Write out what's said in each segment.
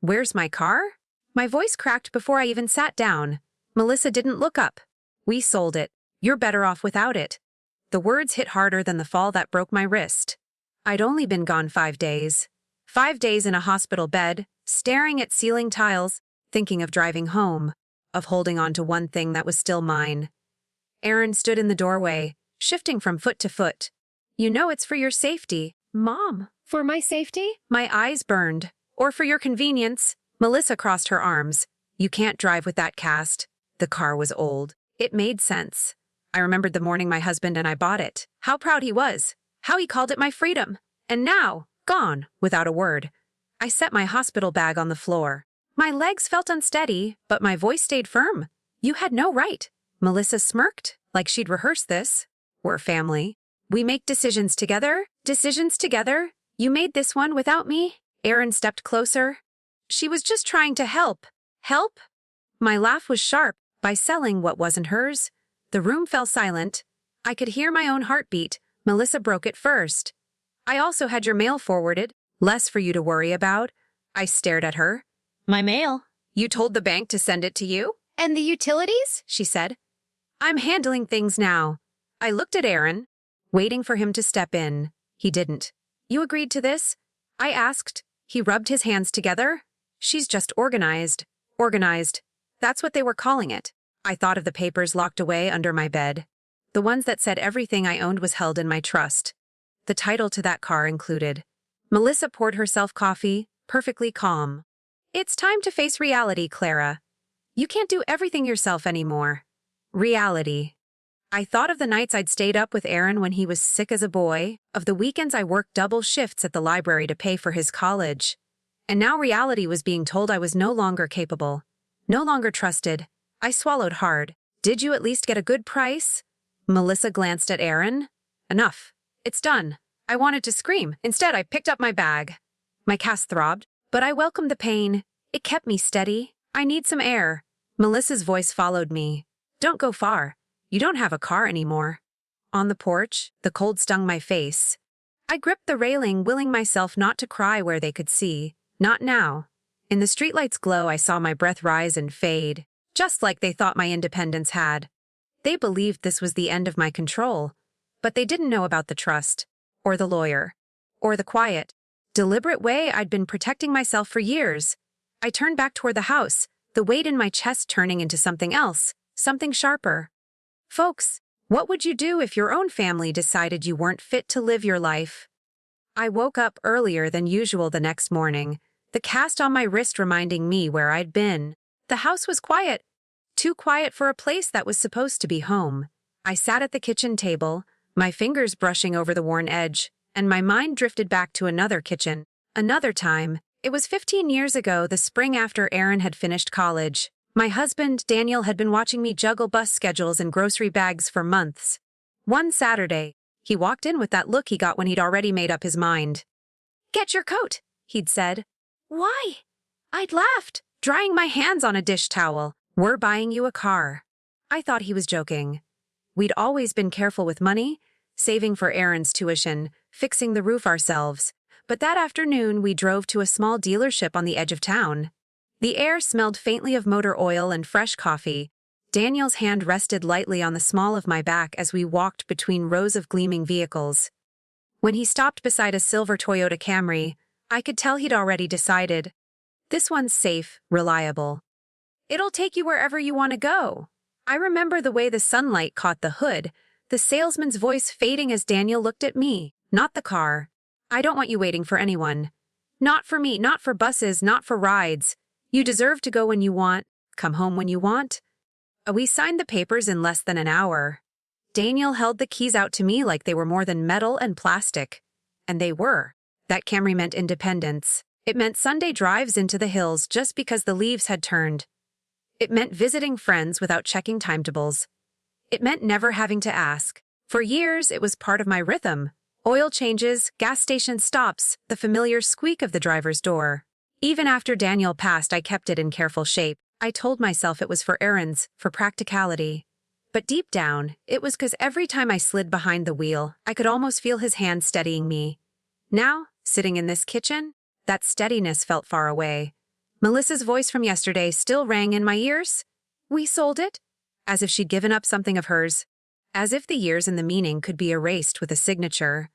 Where's my car? My voice cracked before I even sat down. Melissa didn't look up. We sold it. You're better off without it. The words hit harder than the fall that broke my wrist. I'd only been gone 5 days. 5 days in a hospital bed, staring at ceiling tiles, thinking of driving home, of holding on to one thing that was still mine. Aaron stood in the doorway, shifting from foot to foot. You know it's for your safety. Mom. For my safety? My eyes burned. Or for your convenience. Melissa crossed her arms. You can't drive with that cast. The car was old. It made sense. I remembered the morning my husband and I bought it. How proud he was. How he called it my freedom. And now, gone, without a word. I set my hospital bag on the floor. My legs felt unsteady, but my voice stayed firm. You had no right. Melissa smirked, like she'd rehearsed this. We're family. We make decisions together. Decisions together. You made this one without me. Aaron stepped closer. She was just trying to help. Help? My laugh was sharp. By selling what wasn't hers, the room fell silent. I could hear my own heartbeat. Melissa broke it first. I also had your mail forwarded. Less for you to worry about. I stared at her. My mail? You told the bank to send it to you? And the utilities? She said. I'm handling things now. I looked at Aaron, waiting for him to step in. He didn't. You agreed to this? I asked. He rubbed his hands together. She's just organized. Organized. That's what they were calling it. I thought of the papers locked away under my bed. The ones that said everything I owned was held in my trust. The title to that car included. Melissa poured herself coffee, perfectly calm. It's time to face reality, Clara. You can't do everything yourself anymore. Reality. I thought of the nights I'd stayed up with Aaron when he was sick as a boy, of the weekends I worked double shifts at the library to pay for his college. And now reality was being told I was no longer capable. No longer trusted. I swallowed hard. Did you at least get a good price? Melissa glanced at Aaron. Enough. It's done. I wanted to scream. Instead, I picked up my bag. My cast throbbed, but I welcomed the pain. It kept me steady. I need some air. Melissa's voice followed me. Don't go far. You don't have a car anymore. On the porch, the cold stung my face. I gripped the railing, willing myself not to cry where they could see. Not now. In the streetlight's glow, I saw my breath rise and fade, just like they thought my independence had. They believed this was the end of my control, but they didn't know about the trust, or the lawyer, or the quiet, deliberate way I'd been protecting myself for years. I turned back toward the house, the weight in my chest turning into something else, something sharper. Folks, what would you do if your own family decided you weren't fit to live your life? I woke up earlier than usual the next morning, the cast on my wrist reminding me where I'd been. The house was quiet. Too quiet for a place that was supposed to be home. I sat at the kitchen table, my fingers brushing over the worn edge, and my mind drifted back to another kitchen. Another time. It was 15 years ago, the spring after Aaron had finished college. My husband, Daniel, had been watching me juggle bus schedules and grocery bags for months. One Saturday, he walked in with that look he got when he'd already made up his mind. "Get your coat," he'd said. "Why?" I'd laughed, drying my hands on a dish towel. "We're buying you a car." I thought he was joking. We'd always been careful with money, saving for Aaron's tuition, fixing the roof ourselves. But that afternoon, we drove to a small dealership on the edge of town. The air smelled faintly of motor oil and fresh coffee. Daniel's hand rested lightly on the small of my back as we walked between rows of gleaming vehicles. When he stopped beside a silver Toyota Camry, I could tell he'd already decided. This one's safe, reliable. It'll take you wherever you want to go. I remember the way the sunlight caught the hood, the salesman's voice fading as Daniel looked at me, not the car. I don't want you waiting for anyone. Not for me, not for buses, not for rides. You deserve to go when you want, come home when you want. We signed the papers in less than an hour. Daniel held the keys out to me like they were more than metal and plastic. And they were. That Camry meant independence. It meant Sunday drives into the hills just because the leaves had turned. It meant visiting friends without checking timetables. It meant never having to ask. For years, it was part of my rhythm. Oil changes, gas station stops, the familiar squeak of the driver's door. Even after Daniel passed, I kept it in careful shape. I told myself it was for errands, for practicality. But deep down, it was because every time I slid behind the wheel, I could almost feel his hand steadying me. Now, sitting in this kitchen, that steadiness felt far away. Melissa's voice from yesterday still rang in my ears. We sold it? As if she'd given up something of hers. As if the years and the meaning could be erased with a signature.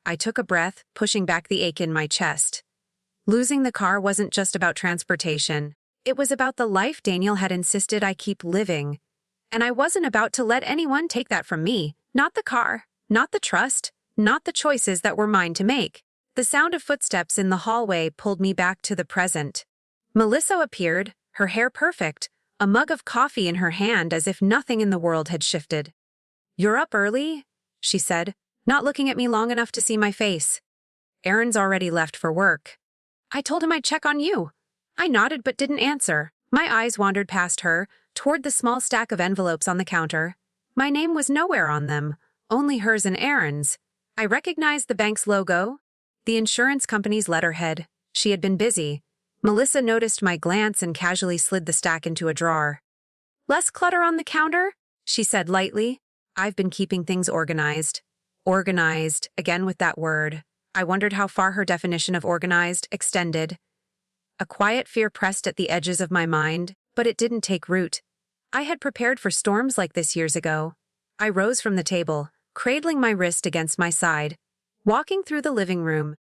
I took a breath, pushing back the ache in my chest. Losing the car wasn't just about transportation. It was about the life Daniel had insisted I keep living. And I wasn't about to let anyone take that from me. Not the car, not the trust, not the choices that were mine to make. The sound of footsteps in the hallway pulled me back to the present. Melissa appeared, her hair perfect, a mug of coffee in her hand as if nothing in the world had shifted. "You're up early?" she said, not looking at me long enough to see my face. "Aaron's already left for work." "I told him I'd check on you." I nodded but didn't answer. My eyes wandered past her, toward the small stack of envelopes on the counter. My name was nowhere on them, only hers and Aaron's. I recognized the bank's logo, the insurance company's letterhead. She had been busy. Melissa noticed my glance and casually slid the stack into a drawer. "Less clutter on the counter?" she said lightly. I've been keeping things organized. Organized, again with that word. I wondered how far her definition of organized extended. A quiet fear pressed at the edges of my mind, but it didn't take root. I had prepared for storms like this years ago. I rose from the table, cradling my wrist against my side. Walking through the living room,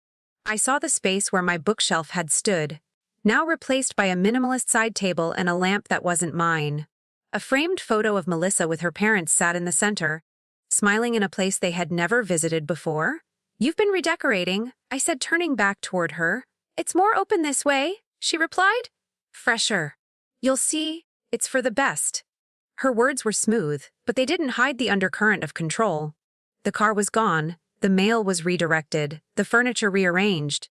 I saw the space where my bookshelf had stood, now replaced by a minimalist side table and a lamp that wasn't mine. A framed photo of Melissa with her parents sat in the center, smiling in a place they had never visited before. "You've been redecorating," I said, turning back toward her. "It's more open this way," she replied. "Fresher. You'll see, it's for the best." Her words were smooth, but they didn't hide the undercurrent of control. The car was gone, the mail was redirected, the furniture rearranged.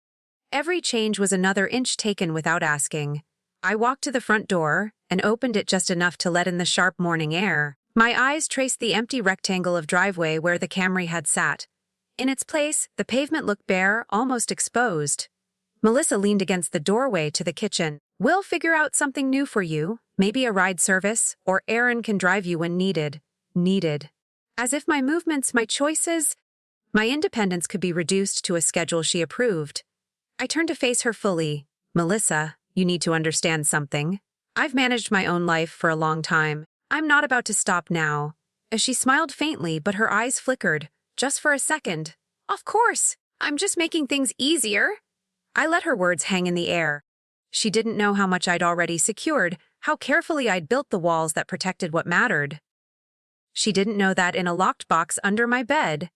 Every change was another inch taken without asking. I walked to the front door and opened it just enough to let in the sharp morning air. My eyes traced the empty rectangle of driveway where the Camry had sat. In its place, the pavement looked bare, almost exposed. Melissa leaned against the doorway to the kitchen. "We'll figure out something new for you, maybe a ride service, or Aaron can drive you when needed." Needed. As if my movements, my choices, my independence could be reduced to a schedule she approved. I turned to face her fully. "Melissa, you need to understand something. I've managed my own life for a long time. I'm not about to stop now." As she smiled faintly, but her eyes flickered, just for a second. "Of course, I'm just making things easier." I let her words hang in the air. She didn't know how much I'd already secured, how carefully I'd built the walls that protected what mattered. She didn't know that in a locked box under my bed,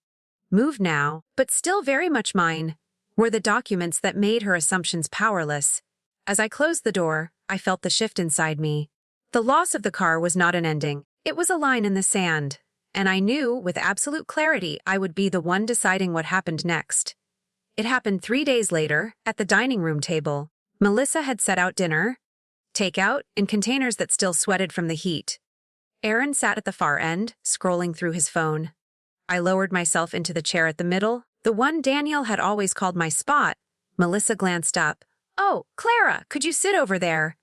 moved now, but still very much mine, were the documents that made her assumptions powerless. As I closed the door, I felt the shift inside me. The loss of the car was not an ending. It was a line in the sand. And I knew, with absolute clarity, I would be the one deciding what happened next. It happened 3 days later, at the dining room table. Melissa had set out dinner, takeout, in containers that still sweated from the heat. Aaron sat at the far end, scrolling through his phone. I lowered myself into the chair at the middle, the one Daniel had always called my spot. Melissa glanced up. "Oh, Clara, could you sit over there?"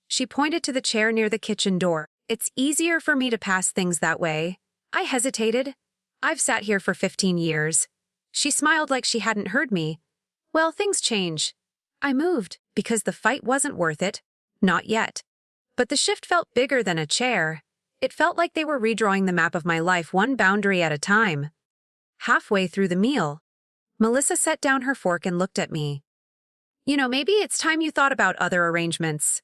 She pointed to the chair near the kitchen door. "It's easier for me to pass things that way." I hesitated. "I've sat here for 15 years. She smiled like she hadn't heard me. "Well, things change." I moved, because the fight wasn't worth it. Not yet. But the shift felt bigger than a chair. It felt like they were redrawing the map of my life one boundary at a time. Halfway through the meal, Melissa set down her fork and looked at me. Maybe it's time you thought about other arrangements.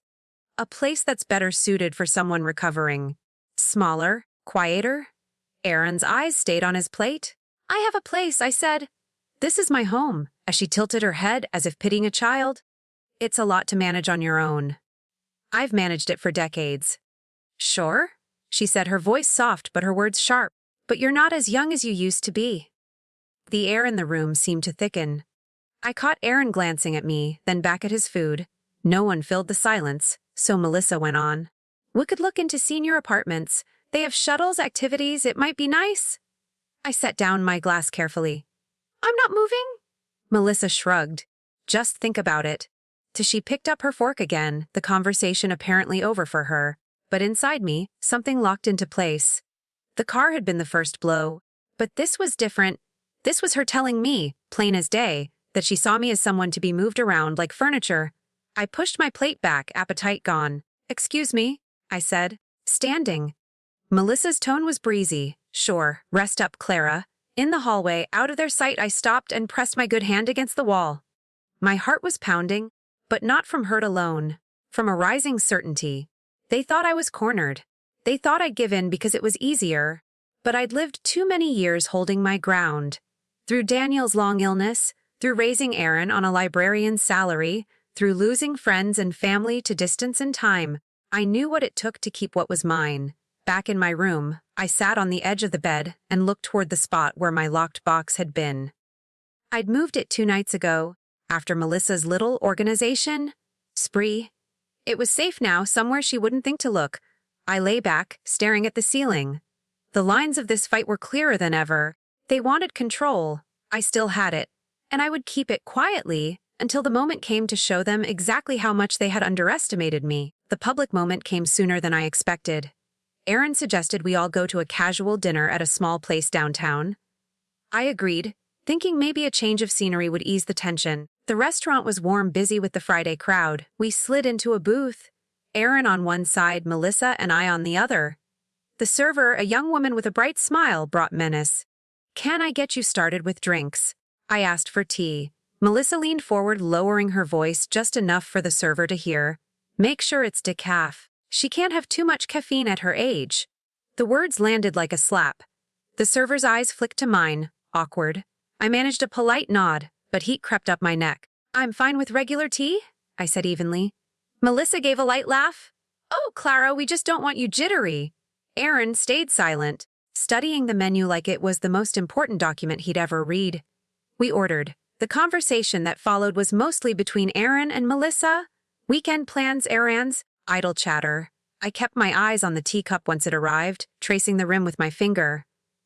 A place that's better suited for someone recovering. Smaller, quieter." Aaron's eyes stayed on his plate. "I have a place," I said. "This is my home," as she tilted her head as if pitying a child. "It's a lot to manage on your own. I've managed it for decades." "Sure," she said, her voice soft but her words sharp. "But you're not as young as you used to be." The air in the room seemed to thicken. I caught Aaron glancing at me, then back at his food. No one filled the silence, so Melissa went on. "We could look into senior apartments. They have shuttles, activities, it might be nice." I set down my glass carefully. "I'm not moving." Melissa shrugged. "Just think about it." Till she picked up her fork again, the conversation apparently over for her. But inside me, something locked into place. The car had been the first blow. But this was different. This was her telling me, plain as day, that she saw me as someone to be moved around like furniture. I pushed my plate back, appetite gone. "Excuse me," I said, standing. Melissa's tone was breezy. "Sure, rest up, Clara." In the hallway, out of their sight, I stopped and pressed my good hand against the wall. My heart was pounding, but not from hurt alone, from a rising certainty. They thought I was cornered. They thought I'd give in because it was easier, but I'd lived too many years holding my ground. Through Daniel's long illness, through raising Aaron on a librarian's salary, through losing friends and family to distance and time, I knew what it took to keep what was mine. Back in my room, I sat on the edge of the bed and looked toward the spot where my locked box had been. I'd moved it 2 nights ago, after Melissa's little organization spree. It was safe now, somewhere she wouldn't think to look. I lay back, staring at the ceiling. The lines of this fight were clearer than ever. They wanted control. I still had it, and I would keep it quietly until the moment came to show them exactly how much they had underestimated me. The public moment came sooner than I expected. Aaron suggested we all go to a casual dinner at a small place downtown. I agreed, thinking maybe a change of scenery would ease the tension. The restaurant was warm, busy with the Friday crowd. We slid into a booth, Aaron on one side, Melissa and I on the other. The server, a young woman with a bright smile, brought menace. "Can I get you started with drinks?" I asked for tea. Melissa leaned forward, lowering her voice just enough for the server to hear. "Make sure it's decaf. She can't have too much caffeine at her age." The words landed like a slap. The server's eyes flicked to mine, awkward. I managed a polite nod, but heat crept up my neck. "I'm fine with regular tea," I said evenly. Melissa gave a light laugh. "Oh, Clara, we just don't want you jittery." Aaron stayed silent, studying the menu like it was the most important document he'd ever read. We ordered. The conversation that followed was mostly between Aaron and Melissa. Weekend plans, errands, idle chatter. I kept my eyes on the teacup once it arrived, tracing the rim with my finger.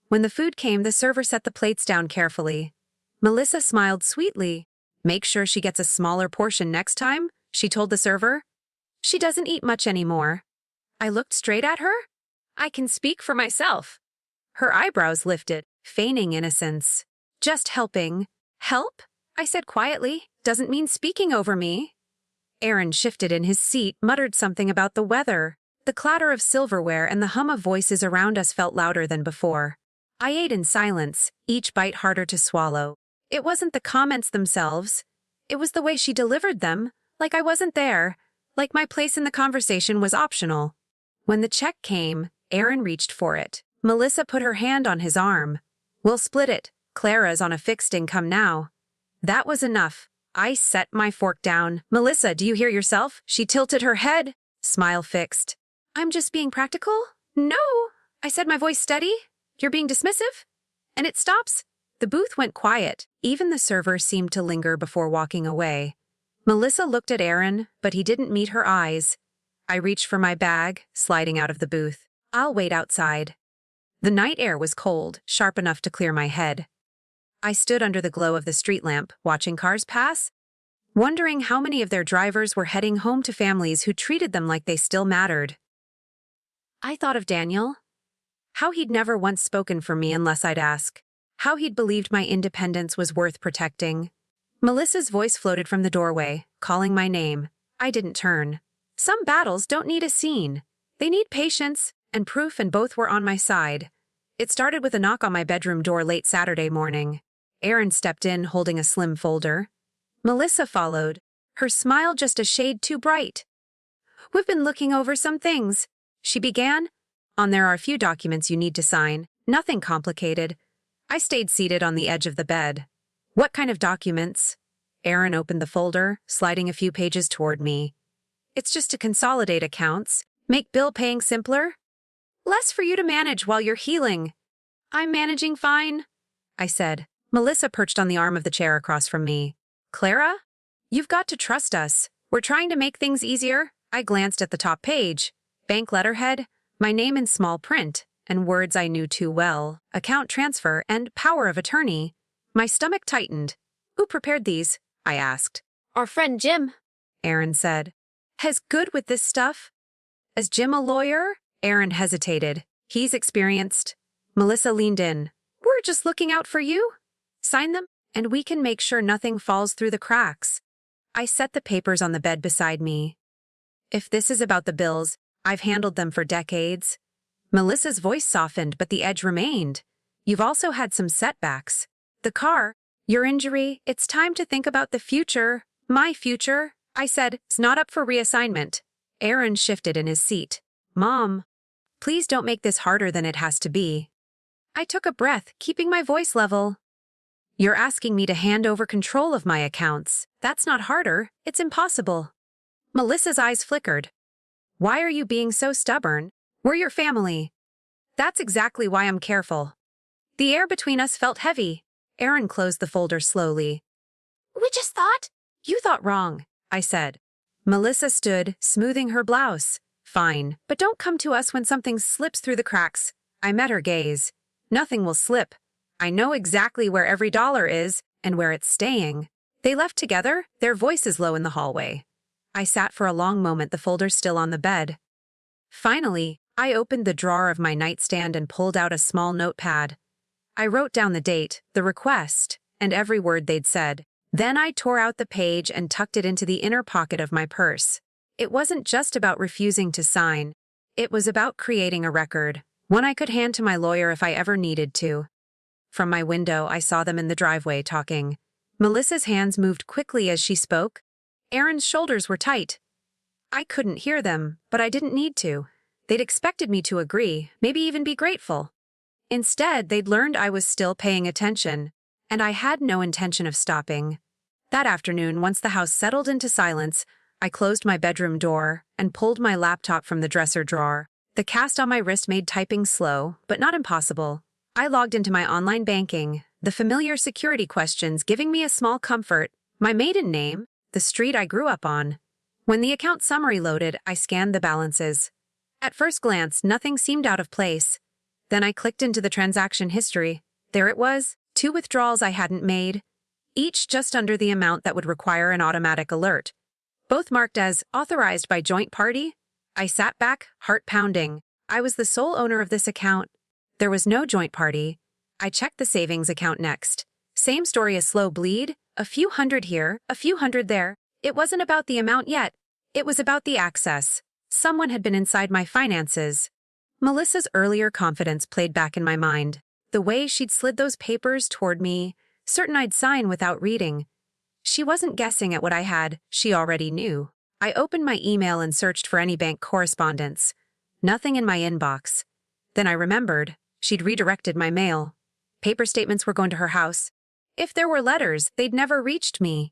When the food came, the server set the plates down carefully. Melissa smiled sweetly. "Make sure she gets a smaller portion next time," she told the server. "She doesn't eat much anymore." I looked straight at her. "I can speak for myself." Her eyebrows lifted, feigning innocence. "Just helping." "Help?" I said quietly. "Doesn't mean speaking over me." Aaron shifted in his seat, muttered something about the weather. The clatter of silverware and the hum of voices around us felt louder than before. I ate in silence, each bite harder to swallow. It wasn't the comments themselves. It was the way she delivered them, like I wasn't there, like my place in the conversation was optional. When the check came, Aaron reached for it. Melissa put her hand on his arm. "We'll split it. Clara's on a fixed income now." That was enough. I set my fork down. "Melissa, do you hear yourself?" She tilted her head, smile fixed. "I'm just being practical." "No," I said, my voice steady. "You're being dismissive." "And it stops." The booth went quiet. Even the server seemed to linger before walking away. Melissa looked at Aaron, but he didn't meet her eyes. I reached for my bag, sliding out of the booth. "I'll wait outside." The night air was cold, sharp enough to clear my head. I stood under the glow of the street lamp, watching cars pass, wondering how many of their drivers were heading home to families who treated them like they still mattered. I thought of Daniel. How he'd never once spoken for me unless I'd ask. How he'd believed my independence was worth protecting. Melissa's voice floated from the doorway, calling my name. I didn't turn. Some battles don't need a scene. They need patience and proof, and both were on my side. It started with a knock on my bedroom door late Saturday morning. Aaron stepped in, holding a slim folder. Melissa followed, her smile just a shade too bright. "We've been looking over some things," she began. There are a few documents you need to sign. Nothing complicated." I stayed seated on the edge of the bed. "What kind of documents?" Aaron opened the folder, sliding a few pages toward me. "It's just to consolidate accounts, make bill paying simpler. Less for you to manage while you're healing." "I'm managing fine," I said. Melissa perched on the arm of the chair across from me. "Clara, you've got to trust us. We're trying to make things easier." I glanced at the top page. Bank letterhead, my name in small print, and words I knew too well. Account transfer and power of attorney. My stomach tightened. "Who prepared these?" I asked. Our friend Jim. Aaron said. "Has good with this stuff?" "Is Jim a lawyer?" Aaron hesitated. "He's experienced." Melissa leaned in. "We're just looking out for you. Sign them, and we can make sure nothing falls through the cracks." I set the papers on the bed beside me. If this is about the bills, I've handled them for decades. Melissa's voice softened, but the edge remained. You've also had some setbacks. The car, your injury, it's time to think about the future. My future, I said, it's not up for reassignment. Aaron shifted in his seat. Mom, please don't make this harder than it has to be. I took a breath, keeping my voice level. You're asking me to hand over control of my accounts. That's not harder, it's impossible. Melissa's eyes flickered. Why are you being so stubborn? We're your family. That's exactly why I'm careful. The air between us felt heavy. Aaron closed the folder slowly. We just thought. You thought wrong, I said. Melissa stood, smoothing her blouse. Fine, but don't come to us when something slips through the cracks. I met her gaze. Nothing will slip. I know exactly where every dollar is and where it's staying. They left together, their voices low in the hallway. I sat for a long moment, the folder still on the bed. Finally, I opened the drawer of my nightstand and pulled out a small notepad. I wrote down the date, the request, and every word they'd said. Then I tore out the page and tucked it into the inner pocket of my purse. It wasn't just about refusing to sign. It was about creating a record, one I could hand to my lawyer if I ever needed to. From my window, I saw them in the driveway talking. Melissa's hands moved quickly as she spoke. Aaron's shoulders were tight. I couldn't hear them, but I didn't need to. They'd expected me to agree, maybe even be grateful. Instead, they'd learned I was still paying attention, and I had no intention of stopping. That afternoon, once the house settled into silence, I closed my bedroom door and pulled my laptop from the dresser drawer. The cast on my wrist made typing slow, but not impossible. I logged into my online banking, the familiar security questions giving me a small comfort, my maiden name, the street I grew up on. When the account summary loaded, I scanned the balances. At first glance, nothing seemed out of place. Then I clicked into the transaction history. There it was, 2 withdrawals I hadn't made, each just under the amount that would require an automatic alert. Both marked as authorized by joint party. I sat back, heart pounding. I was the sole owner of this account. There was no joint party. I checked the savings account next. Same story, a slow bleed, a few hundred here, a few hundred there. It wasn't about the amount yet. It was about the access. Someone had been inside my finances. Melissa's earlier confidence played back in my mind. The way she'd slid those papers toward me, certain I'd sign without reading. She wasn't guessing at what I had, she already knew. I opened my email and searched for any bank correspondence. Nothing in my inbox. Then I remembered. She'd redirected my mail. Paper statements were going to her house. If there were letters, they'd never reached me.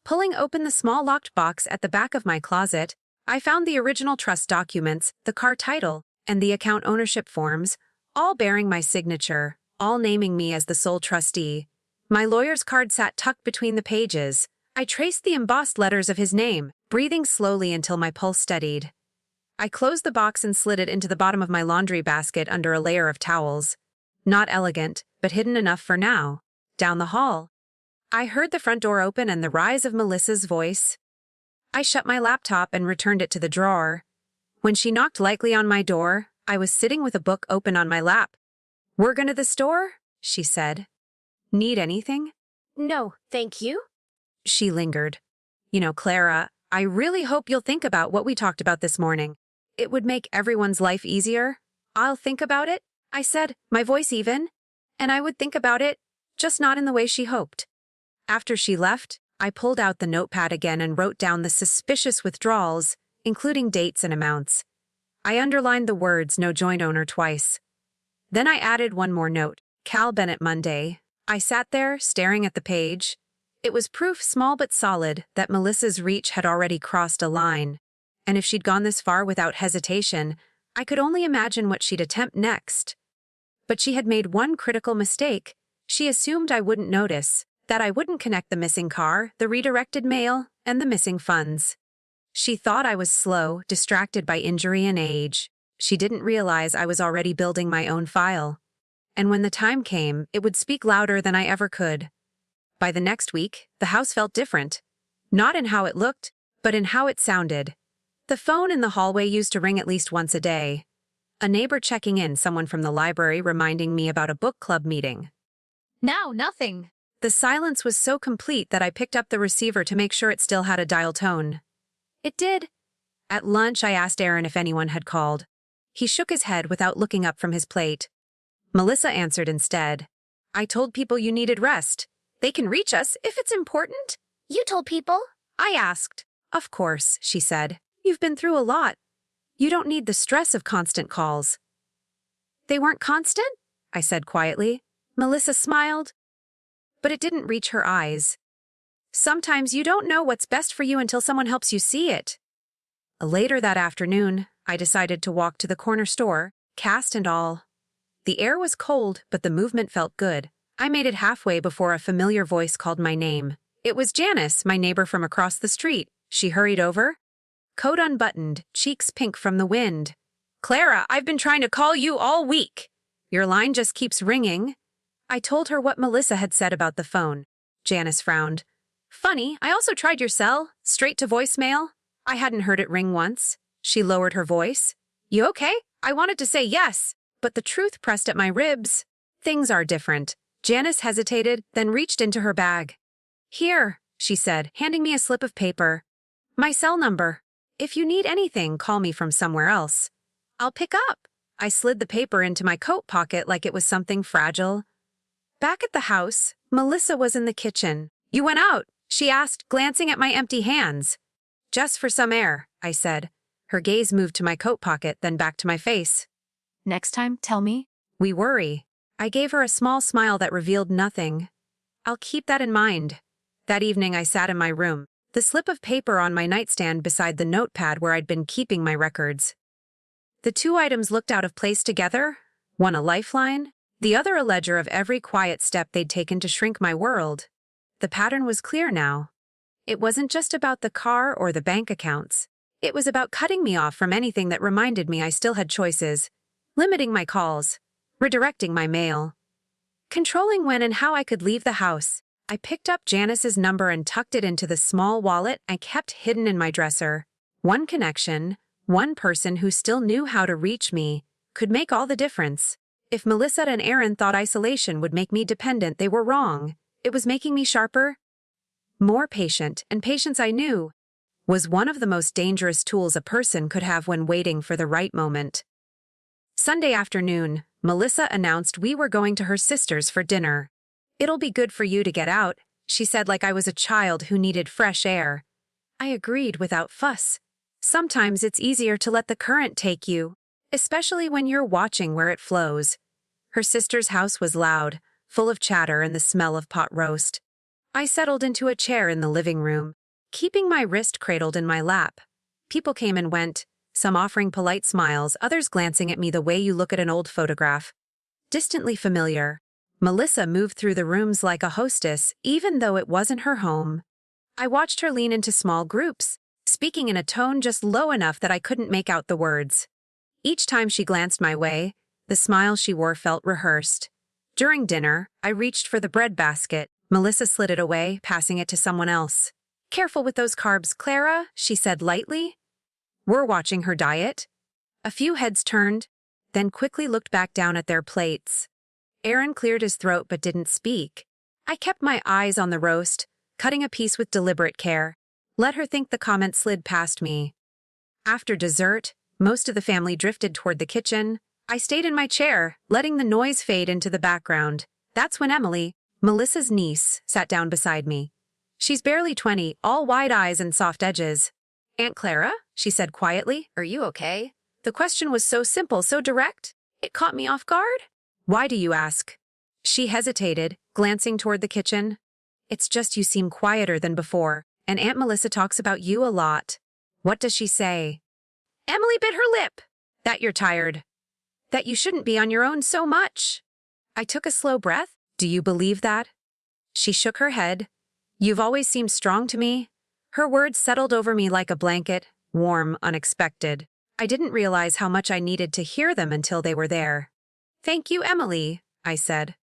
Pulling open the small locked box at the back of my closet, I found the original trust documents, the car title, and the account ownership forms, all bearing my signature, all naming me as the sole trustee. My lawyer's card sat tucked between the pages. I traced the embossed letters of his name, breathing slowly until my pulse steadied. I closed the box and slid it into the bottom of my laundry basket under a layer of towels. Not elegant, but hidden enough for now. Down the hall, I heard the front door open and the rise of Melissa's voice. I shut my laptop and returned it to the drawer. When she knocked lightly on my door, I was sitting with a book open on my lap. "We're going to the store?" she said. "Need anything?" No, thank you. She lingered. Clara, I really hope you'll think about what we talked about this morning. It would make everyone's life easier. I'll think about it, I said, my voice even. And I would think about it, just not in the way she hoped. After she left, I pulled out the notepad again and wrote down the suspicious withdrawals, including dates and amounts. I underlined the words "no joint owner" twice. Then I added one more note, Cal Bennett Monday. I sat there, staring at the page. It was proof, small but solid, that Melissa's reach had already crossed a line. And if she'd gone this far without hesitation, I could only imagine what she'd attempt next. But she had made one critical mistake. She assumed I wouldn't notice, that I wouldn't connect the missing car, the redirected mail, and the missing funds. She thought I was slow, distracted by injury and age. She didn't realize I was already building my own file. And when the time came, it would speak louder than I ever could. By the next week, the house felt different. Not in how it looked, but in how it sounded. The phone in the hallway used to ring at least once a day. A neighbor checking in, someone from the library reminding me about a book club meeting. Now, nothing. The silence was so complete that I picked up the receiver to make sure it still had a dial tone. It did. At lunch, I asked Aaron if anyone had called. He shook his head without looking up from his plate. Melissa answered instead. I told people you needed rest. They can reach us if it's important. You told people? I asked. Of course, she said. You've been through a lot. You don't need the stress of constant calls. They weren't constant? I said quietly. Melissa smiled, but it didn't reach her eyes. Sometimes you don't know what's best for you until someone helps you see it. Later that afternoon, I decided to walk to the corner store, cast and all. The air was cold, but the movement felt good. I made it halfway before a familiar voice called my name. It was Janice, my neighbor from across the street. She hurried over, coat unbuttoned, cheeks pink from the wind. Clara, I've been trying to call you all week. Your line just keeps ringing. I told her what Melissa had said about the phone. Janice frowned. Funny, I also tried your cell, straight to voicemail. I hadn't heard it ring once. She lowered her voice. You okay? I wanted to say yes, but the truth pressed at my ribs. Things are different. Janice hesitated, then reached into her bag. Here, she said, handing me a slip of paper. My cell number. If you need anything, call me from somewhere else. I'll pick up. I slid the paper into my coat pocket like it was something fragile. Back at the house, Melissa was in the kitchen. You went out, she asked, glancing at my empty hands. Just for some air, I said. Her gaze moved to my coat pocket, then back to my face. Next time, tell me. We worry. I gave her a small smile that revealed nothing. I'll keep that in mind. That evening, I sat in my room, the slip of paper on my nightstand beside the notepad where I'd been keeping my records. The two items looked out of place together, one a lifeline, the other a ledger of every quiet step they'd taken to shrink my world. The pattern was clear now. It wasn't just about the car or the bank accounts. It was about cutting me off from anything that reminded me I still had choices, limiting my calls, redirecting my mail, controlling when and how I could leave the house. I picked up Janice's number and tucked it into the small wallet I kept hidden in my dresser. One connection, one person who still knew how to reach me, could make all the difference. If Melissa and Aaron thought isolation would make me dependent, they were wrong. It was making me sharper, more patient, and patience, I knew, was one of the most dangerous tools a person could have when waiting for the right moment. Sunday afternoon, Melissa announced we were going to her sister's for dinner. It'll be good for you to get out, she said like I was a child who needed fresh air. I agreed without fuss. Sometimes it's easier to let the current take you, especially when you're watching where it flows. Her sister's house was loud, full of chatter and the smell of pot roast. I settled into a chair in the living room, keeping my wrist cradled in my lap. People came and went, some offering polite smiles, others glancing at me the way you look at an old photograph. Distantly familiar, Melissa moved through the rooms like a hostess, even though it wasn't her home. I watched her lean into small groups, speaking in a tone just low enough that I couldn't make out the words. Each time she glanced my way, the smile she wore felt rehearsed. During dinner, I reached for the bread basket. Melissa slid it away, passing it to someone else. Careful with those carbs, Clara, she said lightly. We're watching her diet. A few heads turned, then quickly looked back down at their plates. Aaron cleared his throat but didn't speak. I kept my eyes on the roast, cutting a piece with deliberate care. Let her think the comment slid past me. After dessert, most of the family drifted toward the kitchen. I stayed in my chair, letting the noise fade into the background. That's when Emily, Melissa's niece, sat down beside me. She's barely 20, all wide eyes and soft edges. Aunt Clara, she said quietly, are you okay? The question was so simple, so direct. It caught me off guard. Why do you ask? She hesitated, glancing toward the kitchen. It's just you seem quieter than before, and Aunt Melissa talks about you a lot. What does she say? Emily bit her lip. That you're tired. That you shouldn't be on your own so much. I took a slow breath. Do you believe that? She shook her head. You've always seemed strong to me. Her words settled over me like a blanket, warm, unexpected. I didn't realize how much I needed to hear them until they were there. Thank you, Emily, I said.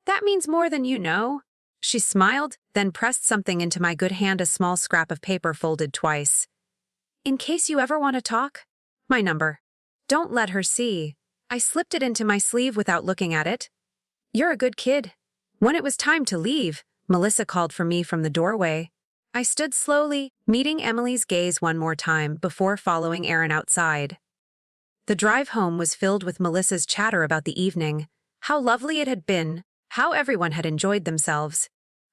That means more than you know. She smiled, then pressed something into my good hand, a small scrap of paper folded twice. In case you ever want to talk, my number. Don't let her see. I slipped it into my sleeve without looking at it. You're a good kid. When it was time to leave, Melissa called for me from the doorway. I stood slowly, meeting Emily's gaze one more time before following Aaron outside. The drive home was filled with Melissa's chatter about the evening, how lovely it had been, how everyone had enjoyed themselves.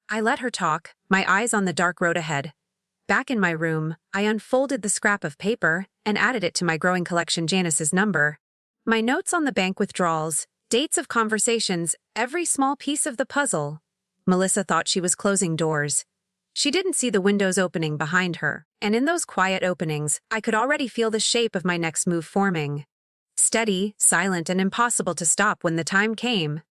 I let her talk, my eyes on the dark road ahead. Back in my room, I unfolded the scrap of paper and added it to my growing collection Janice's number. My notes on the bank withdrawals, dates of conversations, every small piece of the puzzle. Melissa thought she was closing doors. She didn't see the windows opening behind her, and in those quiet openings, I could already feel the shape of my next move forming. Steady, silent, and impossible to stop when the time came.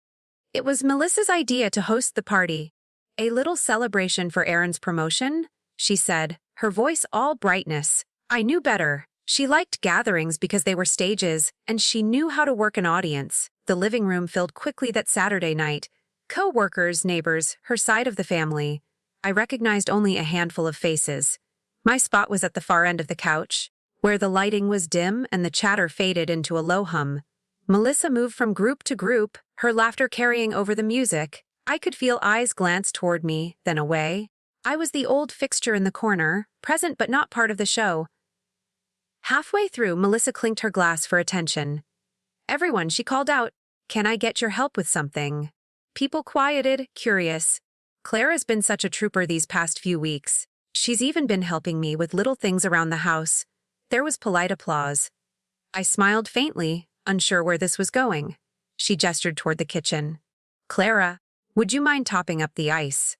It was Melissa's idea to host the party. A little celebration for Aaron's promotion, she said, her voice all brightness. I knew better. She liked gatherings because they were stages, and she knew how to work an audience. The living room filled quickly that Saturday night. Co-workers, neighbors, her side of the family. I recognized only a handful of faces. My spot was at the far end of the couch, where the lighting was dim and the chatter faded into a low hum. Melissa moved from group to group, her laughter carrying over the music. I could feel eyes glance toward me, then away. I was the old fixture in the corner, present but not part of the show. Halfway through, Melissa clinked her glass for attention. Everyone, she called out, "Can I get your help with something?" People quieted, curious. Clara's been such a trooper these past few weeks. She's even been helping me with little things around the house. There was polite applause. I smiled faintly, unsure where this was going. She gestured toward the kitchen. "Clara, would you mind topping up the ice?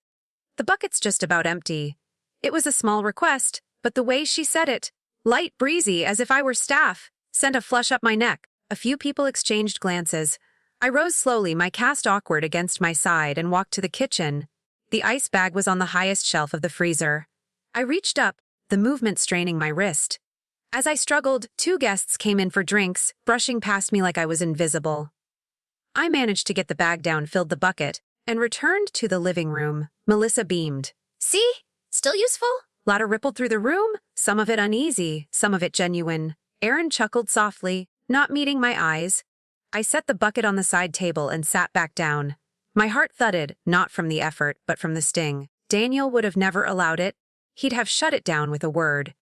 The bucket's just about empty." It was a small request, but the way she said it, light breezy as if I were staff, sent a flush up my neck. A few people exchanged glances. I rose slowly, my cast awkward against my side, and walked to the kitchen. The ice bag was on the highest shelf of the freezer. I reached up, the movement straining my wrist. As I struggled, 2 guests came in for drinks, brushing past me like I was invisible. I managed to get the bag down, filled the bucket, and returned to the living room. Melissa beamed. See? Still useful? Laughter rippled through the room, some of it uneasy, some of it genuine. Aaron chuckled softly, not meeting my eyes. I set the bucket on the side table and sat back down. My heart thudded, not from the effort, but from the sting. Daniel would have never allowed it. He'd have shut it down with a word.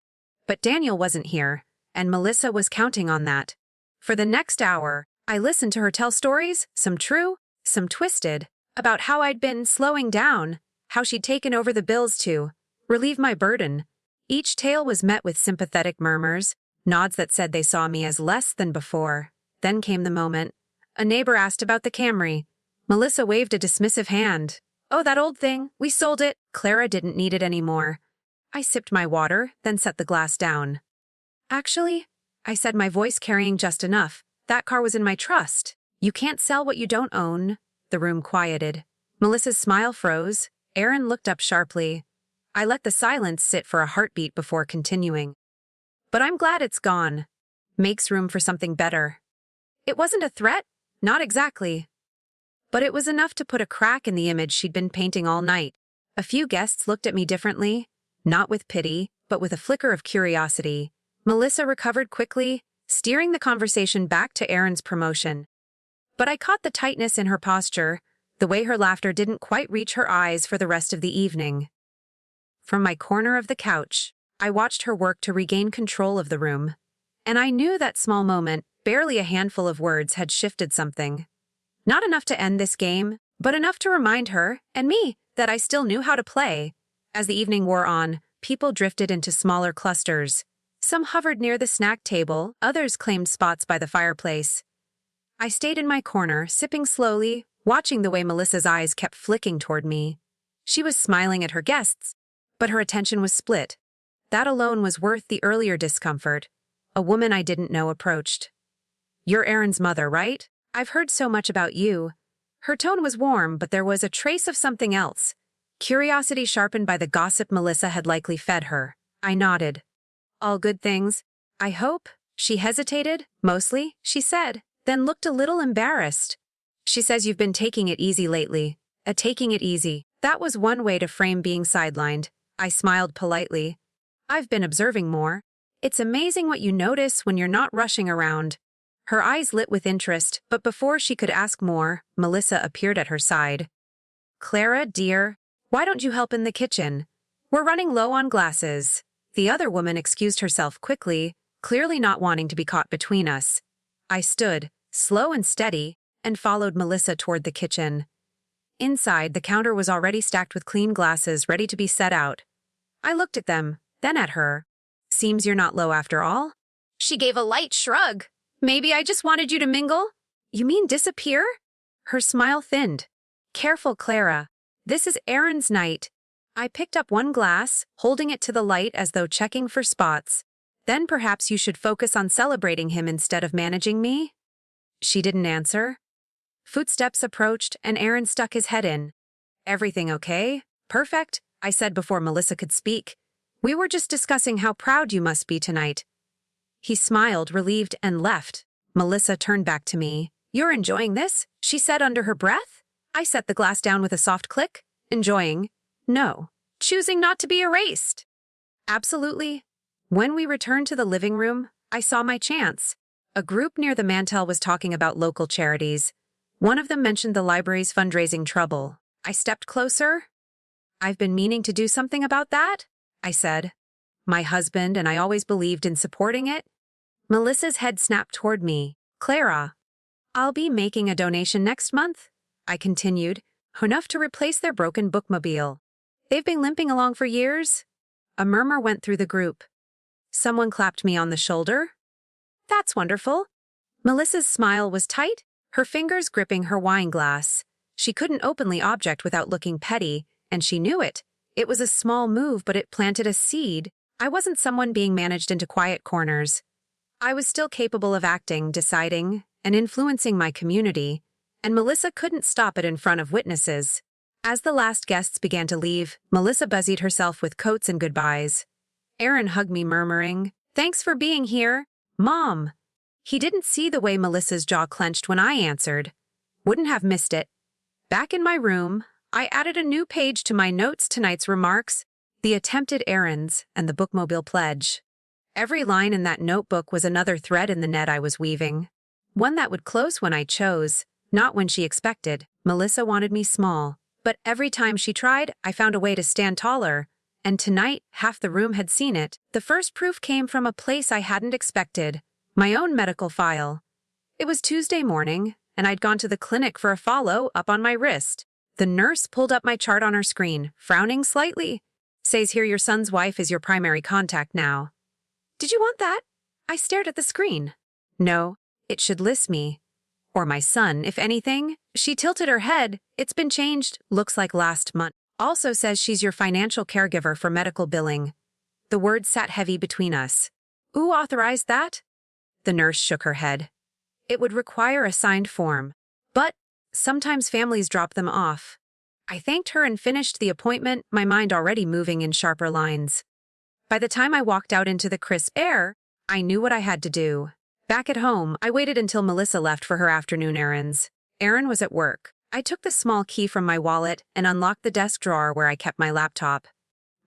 But Daniel wasn't here, and Melissa was counting on that. For the next hour, I listened to her tell stories, some true, some twisted, about how I'd been slowing down, how she'd taken over the bills to relieve my burden. Each tale was met with sympathetic murmurs, nods that said they saw me as less than before. Then came the moment. A neighbor asked about the Camry. Melissa waved a dismissive hand. "Oh, that old thing. We sold it. Clara didn't need it anymore." I sipped my water, then set the glass down. "Actually," I said, my voice carrying just enough, "that car was in my trust. You can't sell what you don't own." The room quieted. Melissa's smile froze. Aaron looked up sharply. I let the silence sit for a heartbeat before continuing. "But I'm glad it's gone. Makes room for something better." It wasn't a threat, not exactly. But it was enough to put a crack in the image she'd been painting all night. A few guests looked at me differently, not with pity, but with a flicker of curiosity. Melissa recovered quickly, steering the conversation back to Aaron's promotion. But I caught the tightness in her posture, the way her laughter didn't quite reach her eyes for the rest of the evening. From my corner of the couch, I watched her work to regain control of the room. And I knew that small moment, barely a handful of words, had shifted something. Not enough to end this game, but enough to remind her, and me, that I still knew how to play. As the evening wore on, people drifted into smaller clusters. Some hovered near the snack table, others claimed spots by the fireplace. I stayed in my corner, sipping slowly, watching the way Melissa's eyes kept flicking toward me. She was smiling at her guests, but her attention was split. That alone was worth the earlier discomfort. A woman I didn't know approached. "You're Aaron's mother, right? I've heard so much about you." Her tone was warm, but there was a trace of something else. Curiosity sharpened by the gossip Melissa had likely fed her. I nodded. "All good things, I hope?" She hesitated. "Mostly," she said, then looked a little embarrassed. "She says you've been taking it easy lately." Taking it easy. That was one way to frame being sidelined. I smiled politely. "I've been observing more. It's amazing what you notice when you're not rushing around." Her eyes lit with interest, but before she could ask more, Melissa appeared at her side. "Clara, dear, Why don't you help in the kitchen? We're running low on glasses. The other woman excused herself quickly, clearly not wanting to be caught between us. I stood, slow and steady, and followed Melissa toward the kitchen. Inside, the counter was already stacked with clean glasses ready to be set out. I looked at them, then at her. Seems you're not low after all. She gave a light shrug. Maybe I just wanted you to mingle? You mean disappear? Her smile thinned. Careful, Clara. This is Aaron's night. I picked up one glass, holding it to the light as though checking for spots. Then perhaps you should focus on celebrating him instead of managing me? She didn't answer. Footsteps approached, and Aaron stuck his head in. Everything okay? Perfect, I said before Melissa could speak. We were just discussing how proud you must be tonight. He smiled, relieved, and left. Melissa turned back to me. You're enjoying this? She said under her breath. I set the glass down with a soft click. Enjoying? No. Choosing not to be erased. Absolutely. When we returned to the living room, I saw my chance. A group near the mantel was talking about local charities. One of them mentioned the library's fundraising trouble. I stepped closer. I've been meaning to do something about that, I said. My husband and I always believed in supporting it. Melissa's head snapped toward me. Clara, I'll be making a donation next month, I continued, enough to replace their broken bookmobile. They've been limping along for years. A murmur went through the group. Someone clapped me on the shoulder. That's wonderful. Melissa's smile was tight, her fingers gripping her wine glass. She couldn't openly object without looking petty, and she knew it. It was a small move, but it planted a seed. I wasn't someone being managed into quiet corners. I was still capable of acting, deciding, and influencing my community, and Melissa couldn't stop it in front of witnesses. As the last guests began to leave, Melissa busied herself with coats and goodbyes. Aaron hugged me, murmuring, "Thanks for being here, Mom." He didn't see the way Melissa's jaw clenched when I answered. Wouldn't have missed it. Back in my room, I added a new page to my notes: tonight's remarks, the attempted errands, and the bookmobile pledge. Every line in that notebook was another thread in the net I was weaving. One that would close when I chose, not when she expected. Melissa wanted me small, but every time she tried, I found a way to stand taller. And tonight, half the room had seen it. The first proof came from a place I hadn't expected, my own medical file. It was Tuesday morning, and I'd gone to the clinic for a follow-up on my wrist. The nurse pulled up my chart on her screen, frowning slightly. Says here your son's wife is your primary contact now. Did you want that? I stared at the screen. No, it should list me. Or my son, if anything. She tilted her head. It's been changed, looks like last month. Also says she's your financial caregiver for medical billing. The words sat heavy between us. Who authorized that? The nurse shook her head. It would require a signed form, but sometimes families drop them off. I thanked her and finished the appointment, my mind already moving in sharper lines. By the time I walked out into the crisp air, I knew what I had to do. Back at home, I waited until Melissa left for her afternoon errands. Aaron was at work. I took the small key from my wallet and unlocked the desk drawer where I kept my laptop.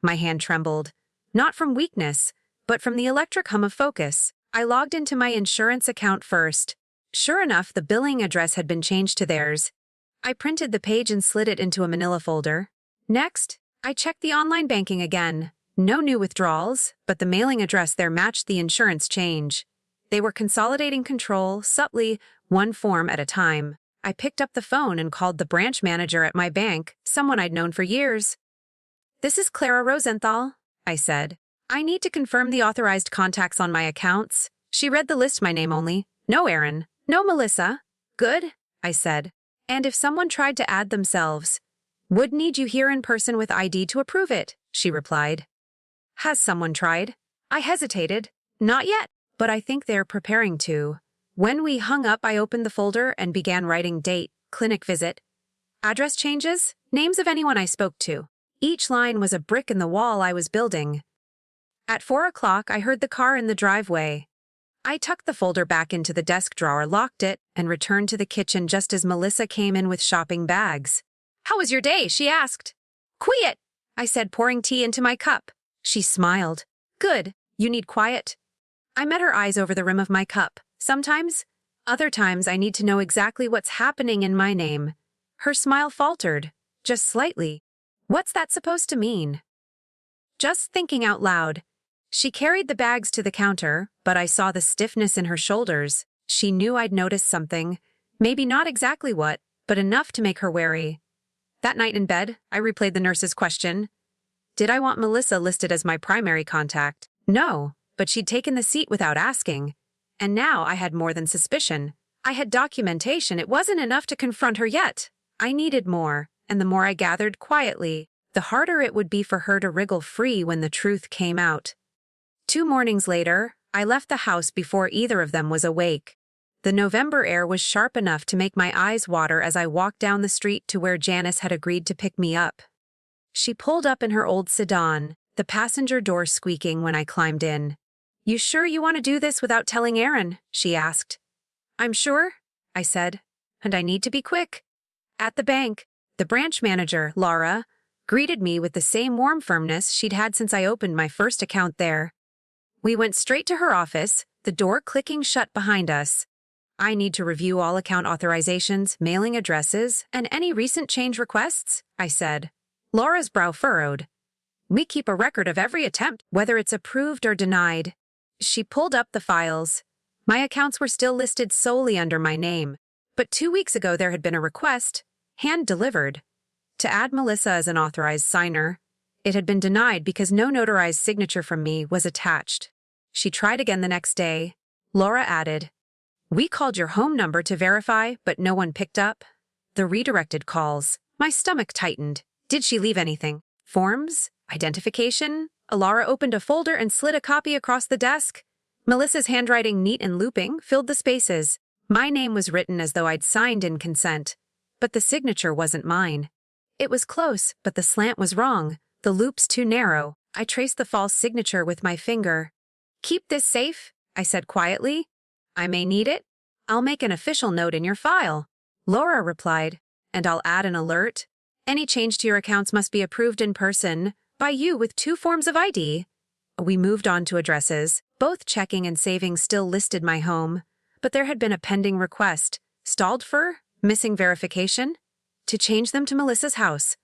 My hand trembled, not from weakness, but from the electric hum of focus. I logged into my insurance account first. Sure enough, the billing address had been changed to theirs. I printed the page and slid it into a manila folder. Next, I checked the online banking again. No new withdrawals, but the mailing address there matched the insurance change. They were consolidating control, subtly, one form at a time. I picked up the phone and called the branch manager at my bank, someone I'd known for years. "This is Clara Rosenthal," I said. "I need to confirm the authorized contacts on my accounts." She read the list, my name only. "No Aaron. No Melissa." "Good," I said. "And if someone tried to add themselves, would need you here in person with ID to approve it," she replied. "Has someone tried?" I hesitated. "Not yet, but I think they're preparing to." When we hung up, I opened the folder and began writing date, clinic visit, address changes, names of anyone I spoke to. Each line was a brick in the wall I was building. At 4 o'clock, I heard the car in the driveway. I tucked the folder back into the desk drawer, locked it, and returned to the kitchen just as Melissa came in with shopping bags. "How was your day?" she asked. "Quiet," I said, pouring tea into my cup. She smiled. "Good. You need quiet?" I met her eyes over the rim of my cup. Sometimes, other times I need to know exactly what's happening in my name. Her smile faltered, just slightly. What's that supposed to mean? Just thinking out loud. She carried the bags to the counter, but I saw the stiffness in her shoulders. She knew I'd noticed something. Maybe not exactly what, but enough to make her wary. That night in bed, I replayed the nurse's question. Did I want Melissa listed as my primary contact? No, but she'd taken the seat without asking. And now I had more than suspicion. I had documentation. It wasn't enough to confront her yet. I needed more, and the more I gathered quietly, the harder it would be for her to wriggle free when the truth came out. 2 mornings later, I left the house before either of them was awake. The November air was sharp enough to make my eyes water as I walked down the street to where Janice had agreed to pick me up. She pulled up in her old sedan, the passenger door squeaking when I climbed in. "You sure you want to do this without telling Aaron?" she asked. "I'm sure," I said, "and I need to be quick." At the bank, the branch manager, Laura, greeted me with the same warm firmness she'd had since I opened my first account there. We went straight to her office, the door clicking shut behind us. "I need to review all account authorizations, mailing addresses, and any recent change requests," I said. Laura's brow furrowed. "We keep a record of every attempt, whether it's approved or denied." She pulled up the files. My accounts were still listed solely under my name, but 2 weeks ago there had been a request, hand-delivered, to add Melissa as an authorized signer. It had been denied because no notarized signature from me was attached. She tried again the next day. Laura added, "We called your home number to verify, but no one picked up." The redirected calls. My stomach tightened. Did she leave anything? Forms? Identification? Laura opened a folder and slid a copy across the desk. Melissa's handwriting, neat and looping, filled the spaces. My name was written as though I'd signed in consent, but the signature wasn't mine. It was close, but the slant was wrong. The loops too narrow. I traced the false signature with my finger. "Keep this safe," I said quietly. "I may need it. I'll make an official note in your file." Laura replied, "And I'll add an alert. Any change to your accounts must be approved in person, by you with 2 forms of ID. We moved on to addresses. Both checking and saving still listed my home, but there had been a pending request, stalled for, missing verification, to change them to Melissa's house.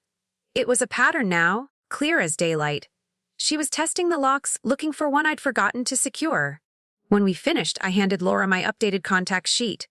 It was a pattern now, clear as daylight. She was testing the locks, looking for one I'd forgotten to secure. When we finished, I handed Laura my updated contact sheet.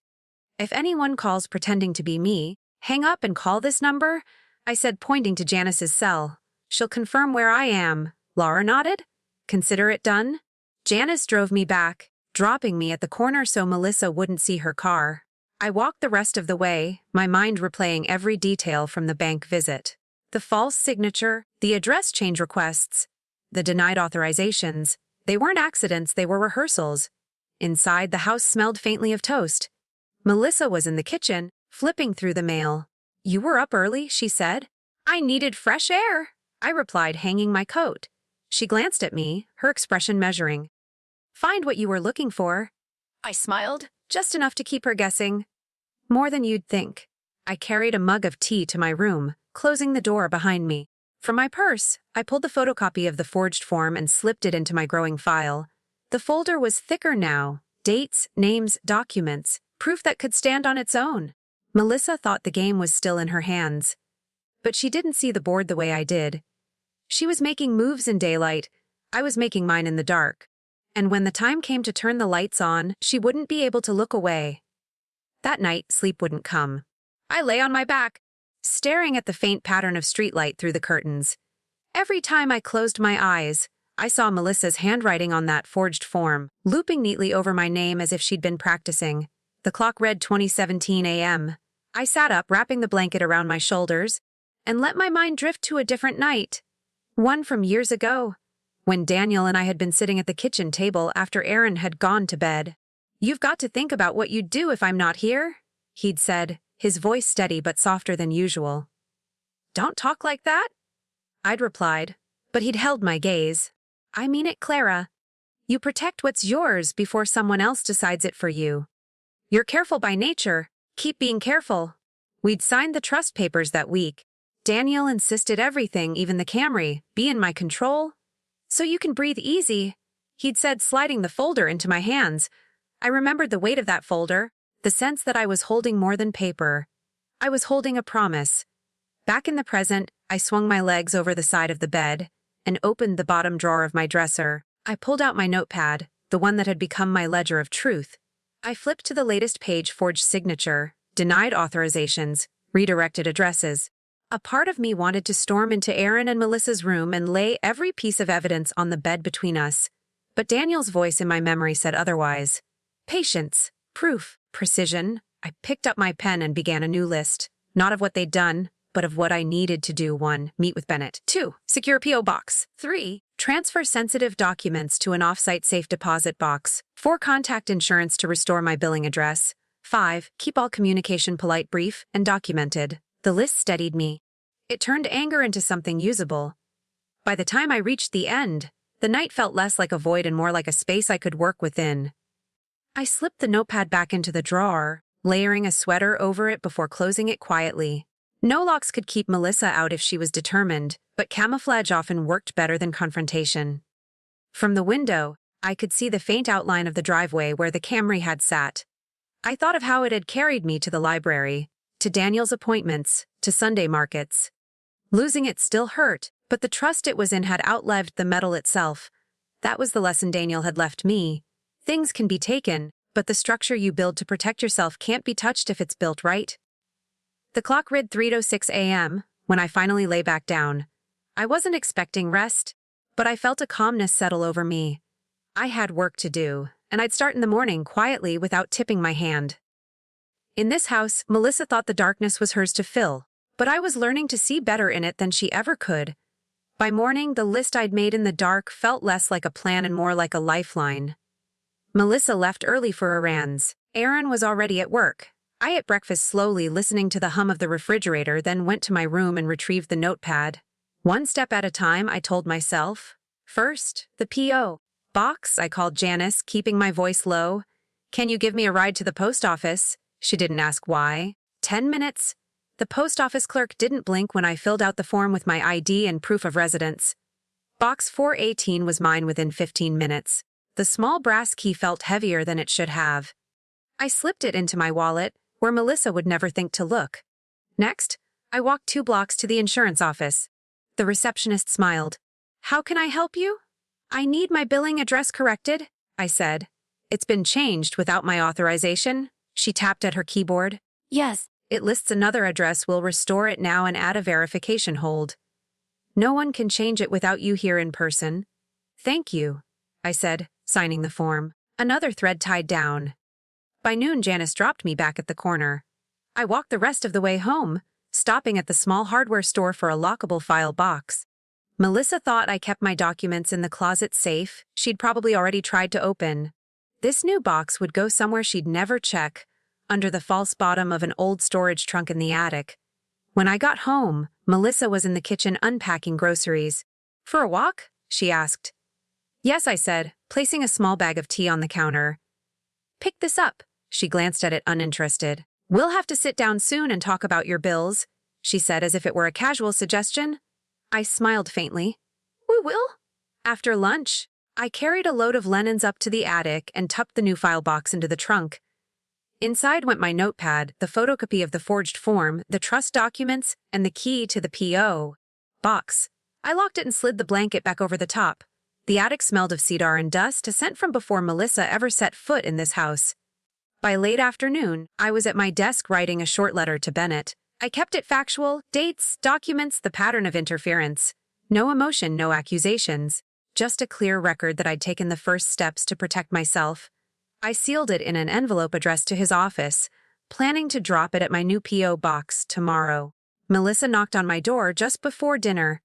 "If anyone calls pretending to be me, hang up and call this number," I said, pointing to Janice's cell. "She'll confirm where I am." Laura nodded. "Consider it done?" Janice drove me back, dropping me at the corner so Melissa wouldn't see her car. I walked the rest of the way, my mind replaying every detail from the bank visit. The false signature, the address change requests, the denied authorizations. They weren't accidents, they were rehearsals. Inside, the house smelled faintly of toast. Melissa was in the kitchen, flipping through the mail. "You were up early," she said. "I needed fresh air," I replied, hanging my coat. She glanced at me, her expression measuring. "Find what you were looking for." I smiled, just enough to keep her guessing. "More than you'd think." I carried a mug of tea to my room, closing the door behind me. From my purse, I pulled the photocopy of the forged form and slipped it into my growing file. The folder was thicker now, dates, names, documents, proof that could stand on its own. Melissa thought the game was still in her hands. But she didn't see the board the way I did. She was making moves in daylight, I was making mine in the dark. And when the time came to turn the lights on, she wouldn't be able to look away. That night, sleep wouldn't come. I lay on my back, staring at the faint pattern of streetlight through the curtains. Every time I closed my eyes, I saw Melissa's handwriting on that forged form, looping neatly over my name as if she'd been practicing. The clock read 20:17 a.m. I sat up, wrapping the blanket around my shoulders, and let my mind drift to a different night. One from years ago, when Daniel and I had been sitting at the kitchen table after Aaron had gone to bed. "You've got to think about what you'd do if I'm not here," he'd said, his voice steady but softer than usual. "Don't talk like that," I'd replied, but he'd held my gaze. "I mean it, Clara. You protect what's yours before someone else decides it for you. You're careful by nature. Keep being careful." We'd signed the trust papers that week. Daniel insisted everything, even the Camry, be in my control. "So you can breathe easy," he'd said, sliding the folder into my hands. I remembered the weight of that folder, the sense that I was holding more than paper. I was holding a promise. Back in the present, I swung my legs over the side of the bed and opened the bottom drawer of my dresser. I pulled out my notepad, the one that had become my ledger of truth. I flipped to the latest page: forged signature, denied authorizations, redirected addresses. A part of me wanted to storm into Aaron and Melissa's room and lay every piece of evidence on the bed between us. But Daniel's voice in my memory said otherwise. Patience, proof, precision. I picked up my pen and began a new list, not of what they'd done, but of what I needed to do. 1. Meet with Bennett. 2. Secure P.O. box. 3. Transfer sensitive documents to an off-site safe deposit box. 4. Contact insurance to restore my billing address. 5. Keep all communication polite, brief, and documented. The list steadied me. It turned anger into something usable. By the time I reached the end, the night felt less like a void and more like a space I could work within. I slipped the notepad back into the drawer, layering a sweater over it before closing it quietly. No locks could keep Melissa out if she was determined, but camouflage often worked better than confrontation. From the window, I could see the faint outline of the driveway where the Camry had sat. I thought of how it had carried me to the library, to Daniel's appointments, to Sunday markets. Losing it still hurt, but the trust it was in had outlived the metal itself. That was the lesson Daniel had left me. Things can be taken, but the structure you build to protect yourself can't be touched if it's built right. The clock read 3:06 a.m. when I finally lay back down. I wasn't expecting rest, but I felt a calmness settle over me. I had work to do, and I'd start in the morning quietly without tipping my hand. In this house, Melissa thought the darkness was hers to fill, but I was learning to see better in it than she ever could. By morning, the list I'd made in the dark felt less like a plan and more like a lifeline. Melissa left early for errands. Aaron was already at work. I ate breakfast slowly, listening to the hum of the refrigerator, then went to my room and retrieved the notepad. One step at a time, I told myself. First, the P.O. box, I called Janice, keeping my voice low. Can you give me a ride to the post office? She didn't ask why. 10 minutes. The post office clerk didn't blink when I filled out the form with my ID and proof of residence. Box 418 was mine within 15 minutes. The small brass key felt heavier than it should have. I slipped it into my wallet, where Melissa would never think to look. Next, I walked 2 blocks to the insurance office. The receptionist smiled. How can I help you? I need my billing address corrected, I said. It's been changed without my authorization. She tapped at her keyboard. Yes. It lists another address. We'll restore it now and add a verification hold. No one can change it without you here in person. Thank you, I said, signing the form. Another thread tied down. By noon, Janice dropped me back at the corner. I walked the rest of the way home, stopping at the small hardware store for a lockable file box. Melissa thought I kept my documents in the closet safe she'd probably already tried to open. This new box would go somewhere she'd never check, under the false bottom of an old storage trunk in the attic. When I got home, Melissa was in the kitchen unpacking groceries. For a walk? She asked. Yes, I said, placing a small bag of tea on the counter. Pick this up. She glanced at it uninterested. We'll have to sit down soon and talk about your bills, she said as if it were a casual suggestion. I smiled faintly. We will. After lunch, I carried a load of linens up to the attic and tucked the new file box into the trunk. Inside went my notepad, the photocopy of the forged form, the trust documents, and the key to the P.O. box. I locked it and slid the blanket back over the top. The attic smelled of cedar and dust, a scent from before Melissa ever set foot in this house. By late afternoon, I was at my desk writing a short letter to Bennett. I kept it factual, dates, documents, the pattern of interference. No emotion, no accusations. Just a clear record that I'd taken the first steps to protect myself. I sealed it in an envelope addressed to his office, planning to drop it at my new P.O. box tomorrow. Melissa knocked on my door just before dinner.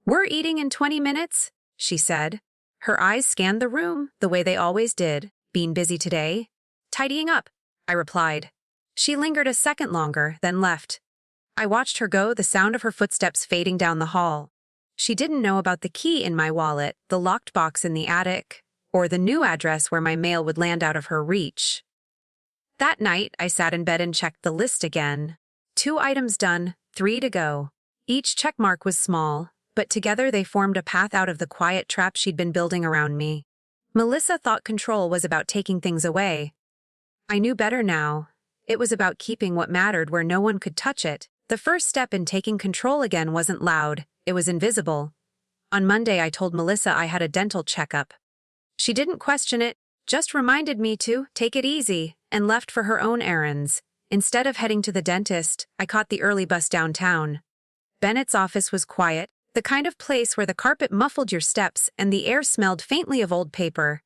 We're eating in 20 minutes, she said. Her eyes scanned the room, the way they always did. Being busy today? Tidying up, I replied. She lingered a second longer, then left. I watched her go, the sound of her footsteps fading down the hall. She didn't know about the key in my wallet, the locked box in the attic, or the new address where my mail would land out of her reach. That night, I sat in bed and checked the list again. 2 items done, 3 to go. Each checkmark was small, but together they formed a path out of the quiet trap she'd been building around me. Melissa thought control was about taking things away. I knew better now. It was about keeping what mattered where no one could touch it. The first step in taking control again wasn't loud, it was invisible. On Monday, I told Melissa I had a dental checkup. She didn't question it, just reminded me to take it easy, and left for her own errands. Instead of heading to the dentist, I caught the early bus downtown. Bennett's office was quiet, the kind of place where the carpet muffled your steps and the air smelled faintly of old paper.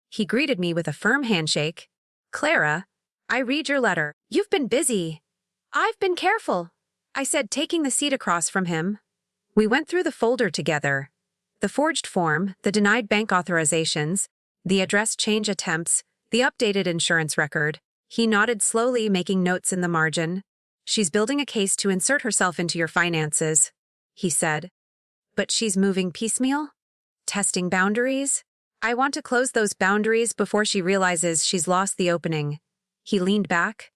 He greeted me with a firm handshake. "Clara, I read your letter. You've been busy." "I've been careful," I said, taking the seat across from him. We went through the folder together. The forged form, the denied bank authorizations, the address change attempts, the updated insurance record. He nodded slowly, making notes in the margin. "She's building a case to insert herself into your finances," he said. "But she's moving piecemeal? Testing boundaries? I want to close those boundaries before she realizes she's lost the opening." He leaned back.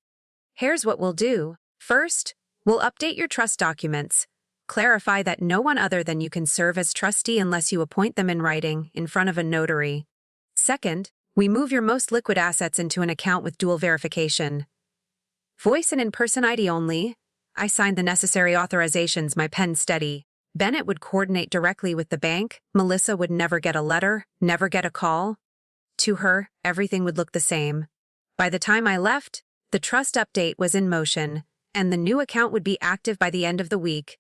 "Here's what we'll do. First, we'll update your trust documents. Clarify that no one other than you can serve as trustee unless you appoint them in writing, in front of a notary. Second, we move your most liquid assets into an account with dual verification. Voice and in-person ID only." I signed the necessary authorizations, my pen steady. Bennett would coordinate directly with the bank. Melissa would never get a letter, never get a call. To her, everything would look the same. By the time I left, the trust update was in motion, and the new account would be active by the end of the week.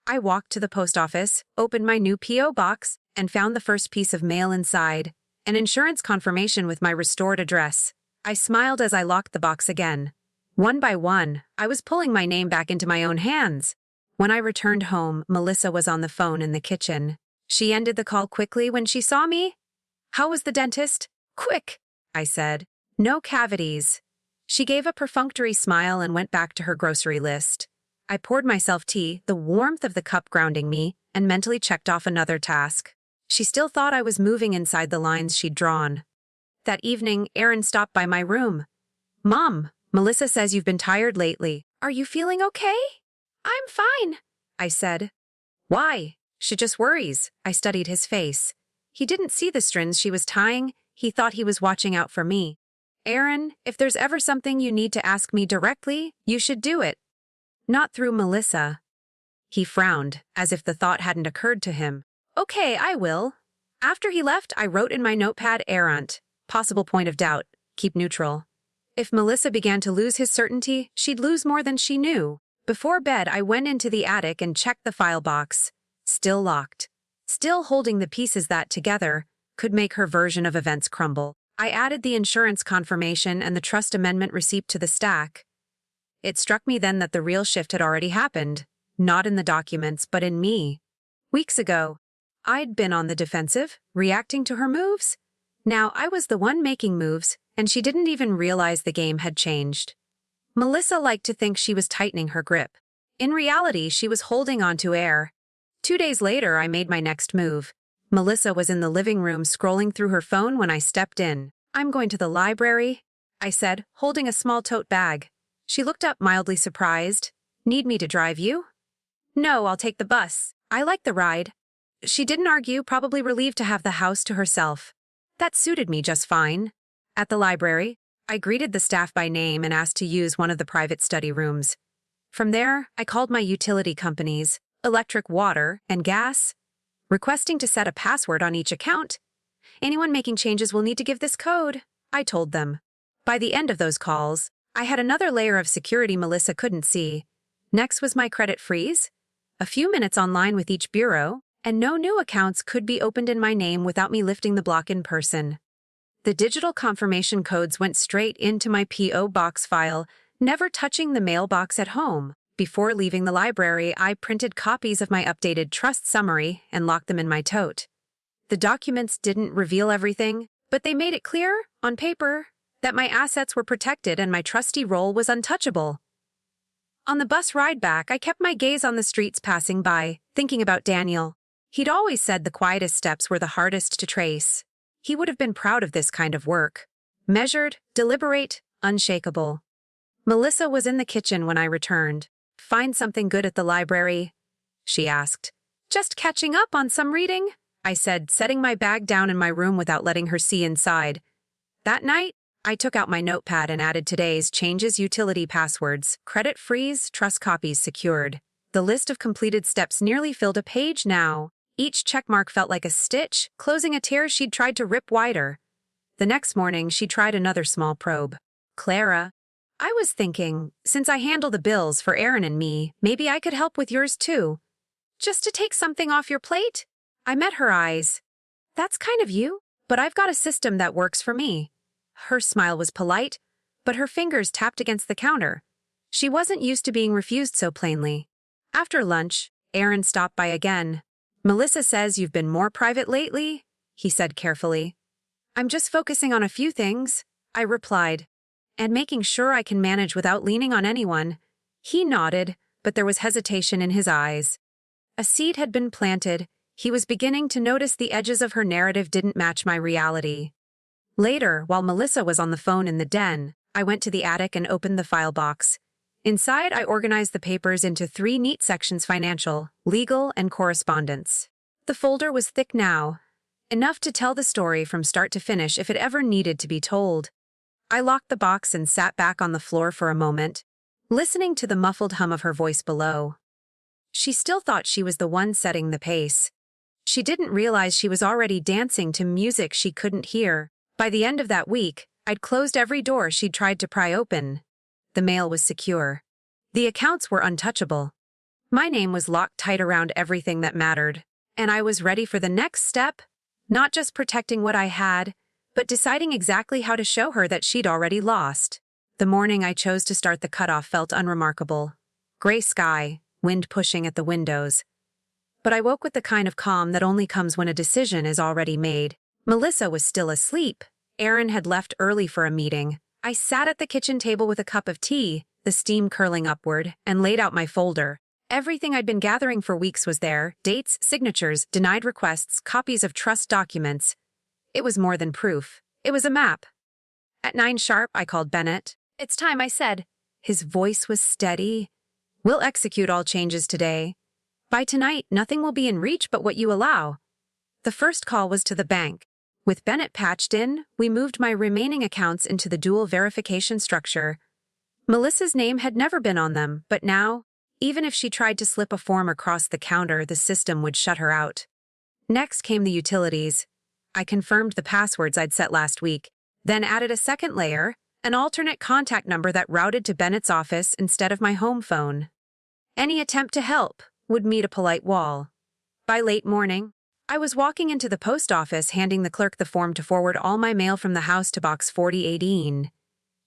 I walked to the post office, opened my new P.O. box, and found the first piece of mail inside, an insurance confirmation with my restored address. I smiled as I locked the box again. One by one, I was pulling my name back into my own hands. When I returned home, Melissa was on the phone in the kitchen. She ended the call quickly when she saw me. "How was the dentist?" "Quick," I said. "No cavities." She gave a perfunctory smile and went back to her grocery list. I poured myself tea, the warmth of the cup grounding me, and mentally checked off another task. She still thought I was moving inside the lines she'd drawn. That evening, Aaron stopped by my room. "Mom, Melissa says you've been tired lately. Are you feeling okay?" "I'm fine," I said. "Why?" "She just worries." I studied his face. He didn't see the strings she was tying. He thought he was watching out for me. "Aaron, if there's ever something you need to ask me directly, you should do it. Not through Melissa." He frowned, as if the thought hadn't occurred to him. "Okay, I will." After he left, I wrote in my notepad, "Errant. Possible point of doubt. Keep neutral." If Melissa began to lose his certainty, she'd lose more than she knew. Before bed, I went into the attic and checked the file box. Still locked. Still holding the pieces that, together, could make her version of events crumble. I added the insurance confirmation and the trust amendment receipt to the stack. It struck me then that the real shift had already happened. Not in the documents, but in me. Weeks ago, I'd been on the defensive, reacting to her moves. Now I was the one making moves, and she didn't even realize the game had changed. Melissa liked to think she was tightening her grip. In reality, she was holding onto air. 2 days later, I made my next move. Melissa was in the living room scrolling through her phone when I stepped in. "I'm going to the library," I said, holding a small tote bag. She looked up, mildly surprised. "Need me to drive you?" "No, I'll take the bus. I like the ride." She didn't argue, probably relieved to have the house to herself. That suited me just fine. At the library, I greeted the staff by name and asked to use one of the private study rooms. From there, I called my utility companies, electric, water, and gas, requesting to set a password on each account. "Anyone making changes will need to give this code," I told them. By the end of those calls, I had another layer of security Melissa couldn't see. Next was my credit freeze, a few minutes online with each bureau, and no new accounts could be opened in my name without me lifting the block in person. The digital confirmation codes went straight into my P.O. box file, never touching the mailbox at home. Before leaving the library, I printed copies of my updated trust summary and locked them in my tote. The documents didn't reveal everything, but they made it clear, on paper, that my assets were protected and my trustee role was untouchable. On the bus ride back, I kept my gaze on the streets passing by, thinking about Daniel. He'd always said the quietest steps were the hardest to trace. He would have been proud of this kind of work. Measured, deliberate, unshakable. Melissa was in the kitchen when I returned. "Find something good at the library?" she asked. "Just catching up on some reading," I said, setting my bag down in my room without letting her see inside. That night, I took out my notepad and added today's changes utility passwords, credit freeze, trust copies secured. The list of completed steps nearly filled a page now. Each checkmark felt like a stitch, closing a tear she'd tried to rip wider. The next morning, she tried another small probe. Clara, I was thinking, since I handle the bills for Aaron and me, maybe I could help with yours too. Just to take something off your plate? I met her eyes. That's kind of you, but I've got a system that works for me. Her smile was polite, but her fingers tapped against the counter. She wasn't used to being refused so plainly. After lunch, Aaron stopped by again. Melissa says you've been more private lately, he said carefully. I'm just focusing on a few things, I replied, and making sure I can manage without leaning on anyone. He nodded, but there was hesitation in his eyes. A seed had been planted. He was beginning to notice the edges of her narrative didn't match my reality. Later, while Melissa was on the phone in the den, I went to the attic and opened the file box. Inside, I organized the papers into 3 neat sections: financial, legal, and correspondence. The folder was thick now, enough to tell the story from start to finish if it ever needed to be told. I locked the box and sat back on the floor for a moment, listening to the muffled hum of her voice below. She still thought she was the one setting the pace. She didn't realize she was already dancing to music she couldn't hear. By the end of that week, I'd closed every door she'd tried to pry open. The mail was secure. The accounts were untouchable. My name was locked tight around everything that mattered, and I was ready for the next step, not just protecting what I had, but deciding exactly how to show her that she'd already lost. The morning I chose to start the cutoff felt unremarkable. Gray sky, wind pushing at the windows. But I woke with the kind of calm that only comes when a decision is already made. Melissa was still asleep. Aaron had left early for a meeting. I sat at the kitchen table with a cup of tea, the steam curling upward, and laid out my folder. Everything I'd been gathering for weeks was there: dates, signatures, denied requests, copies of trust documents. It was more than proof. It was a map. At 9 sharp, I called Bennett. It's time, I said. His voice was steady. We'll execute all changes today. By tonight, nothing will be in reach but what you allow. The first call was to the bank. With Bennett patched in, we moved my remaining accounts into the dual verification structure. Melissa's name had never been on them, but now, even if she tried to slip a form across the counter, the system would shut her out. Next came the utilities. I confirmed the passwords I'd set last week, then added a second layer, an alternate contact number that routed to Bennett's office instead of my home phone. Any attempt to help would meet a polite wall. By late morning, I was walking into the post office handing the clerk the form to forward all my mail from the house to box 4018.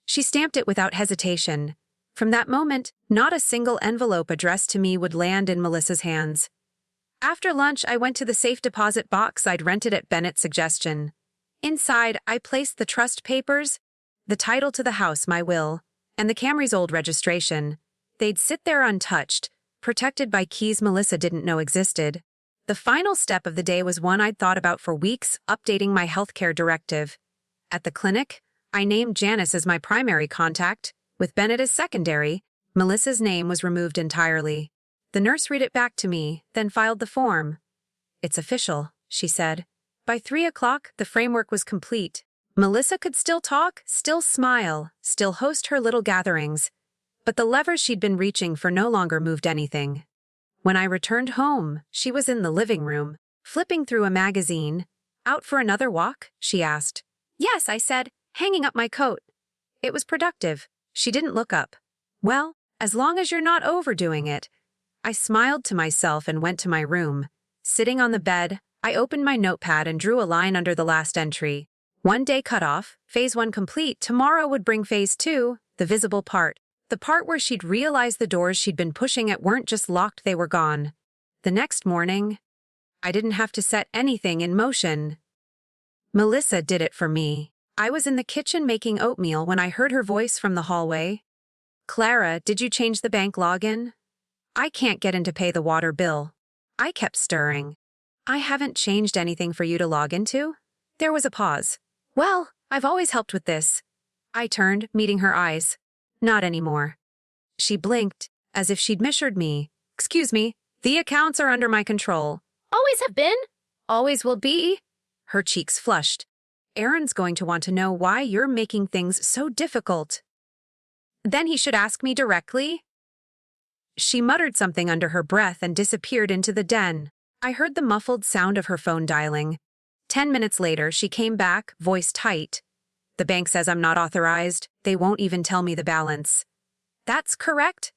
She stamped it without hesitation. From that moment, not a single envelope addressed to me would land in Melissa's hands. After lunch, I went to the safe deposit box I'd rented at Bennett's suggestion. Inside, I placed the trust papers, the title to the house, my will, and the Camry's old registration. They'd sit there untouched, protected by keys Melissa didn't know existed. The final step of the day was one I'd thought about for weeks: updating my healthcare directive. At the clinic, I named Janice as my primary contact, with Bennett as secondary. Melissa's name was removed entirely. The nurse read it back to me, then filed the form. It's official, she said. By 3 o'clock, the framework was complete. Melissa could still talk, still smile, still host her little gatherings. But the levers she'd been reaching for no longer moved anything. When I returned home, she was in the living room, flipping through a magazine. Out for another walk? She asked. Yes, I said, hanging up my coat. It was productive. She didn't look up. Well, as long as you're not overdoing it. I smiled to myself and went to my room. Sitting on the bed, I opened my notepad and drew a line under the last entry. 1 day cut off, phase 1 complete. Tomorrow would bring phase 2, the visible part. The part where she'd realized the doors she'd been pushing at weren't just locked, they were gone. The next morning, I didn't have to set anything in motion. Melissa did it for me. I was in the kitchen making oatmeal when I heard her voice from the hallway. Clara, did you change the bank login? I can't get in to pay the water bill. I kept stirring. I haven't changed anything for you to log into? There was a pause. Well, I've always helped with this. I turned, meeting her eyes. Not anymore. She blinked, as if she'd misheard me. Excuse me, the accounts are under my control. Always have been? Always will be? Her cheeks flushed. Aaron's going to want to know why you're making things so difficult. Then he should ask me directly. She muttered something under her breath and disappeared into the den. I heard the muffled sound of her phone dialing. 10 minutes later, she came back, voice tight. The bank says I'm not authorized. They won't even tell me the balance. That's correct,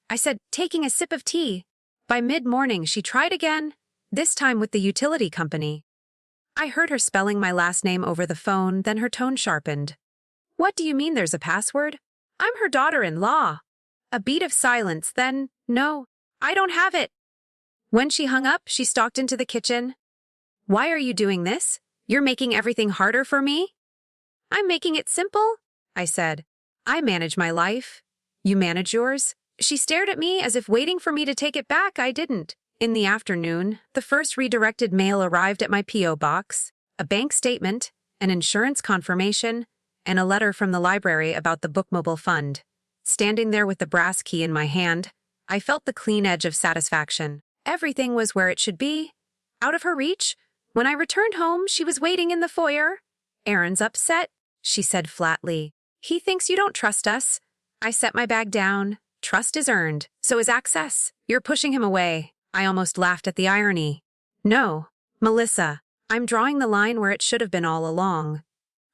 I said, taking a sip of tea. By mid-morning, she tried again, this time with the utility company. I heard her spelling my last name over the phone, then her tone sharpened. What do you mean there's a password? I'm her daughter-in-law. A beat of silence, then, no, I don't have it. When she hung up, she stalked into the kitchen. Why are you doing this? You're making everything harder for me? I'm making it simple, I said. I manage my life. You manage yours? She stared at me as if waiting for me to take it back. I didn't. In the afternoon, the first redirected mail arrived at my P.O. box, a bank statement, an insurance confirmation, and a letter from the library about the bookmobile fund. Standing there with the brass key in my hand, I felt the clean edge of satisfaction. Everything was where it should be. Out of her reach. When I returned home, she was waiting in the foyer. Aaron's upset, she said flatly. He thinks you don't trust us. I set my bag down. Trust is earned. So is access. You're pushing him away. I almost laughed at the irony. No, Melissa, I'm drawing the line where it should have been all along.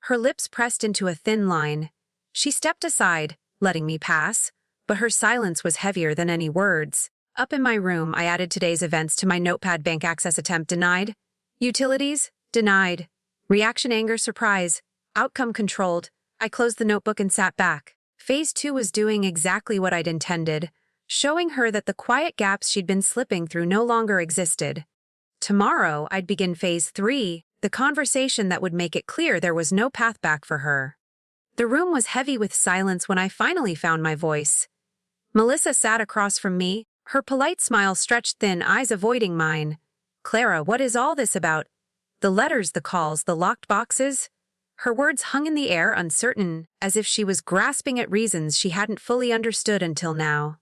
Her lips pressed into a thin line. She stepped aside, letting me pass, but her silence was heavier than any words. Up in my room, I added today's events to my notepad. Bank access attempt denied. Utilities denied. Reaction anger surprise. Outcome controlled. I closed the notebook and sat back. Phase 2 was doing exactly what I'd intended, showing her that the quiet gaps she'd been slipping through no longer existed. Tomorrow, I'd begin Phase 3, the conversation that would make it clear there was no path back for her. The room was heavy with silence when I finally found my voice. Melissa sat across from me, her polite smile stretched thin, eyes avoiding mine. Clara, what is all this about? The letters, the calls, the locked boxes? Her words hung in the air, uncertain, as if she was grasping at reasons she hadn't fully understood until now.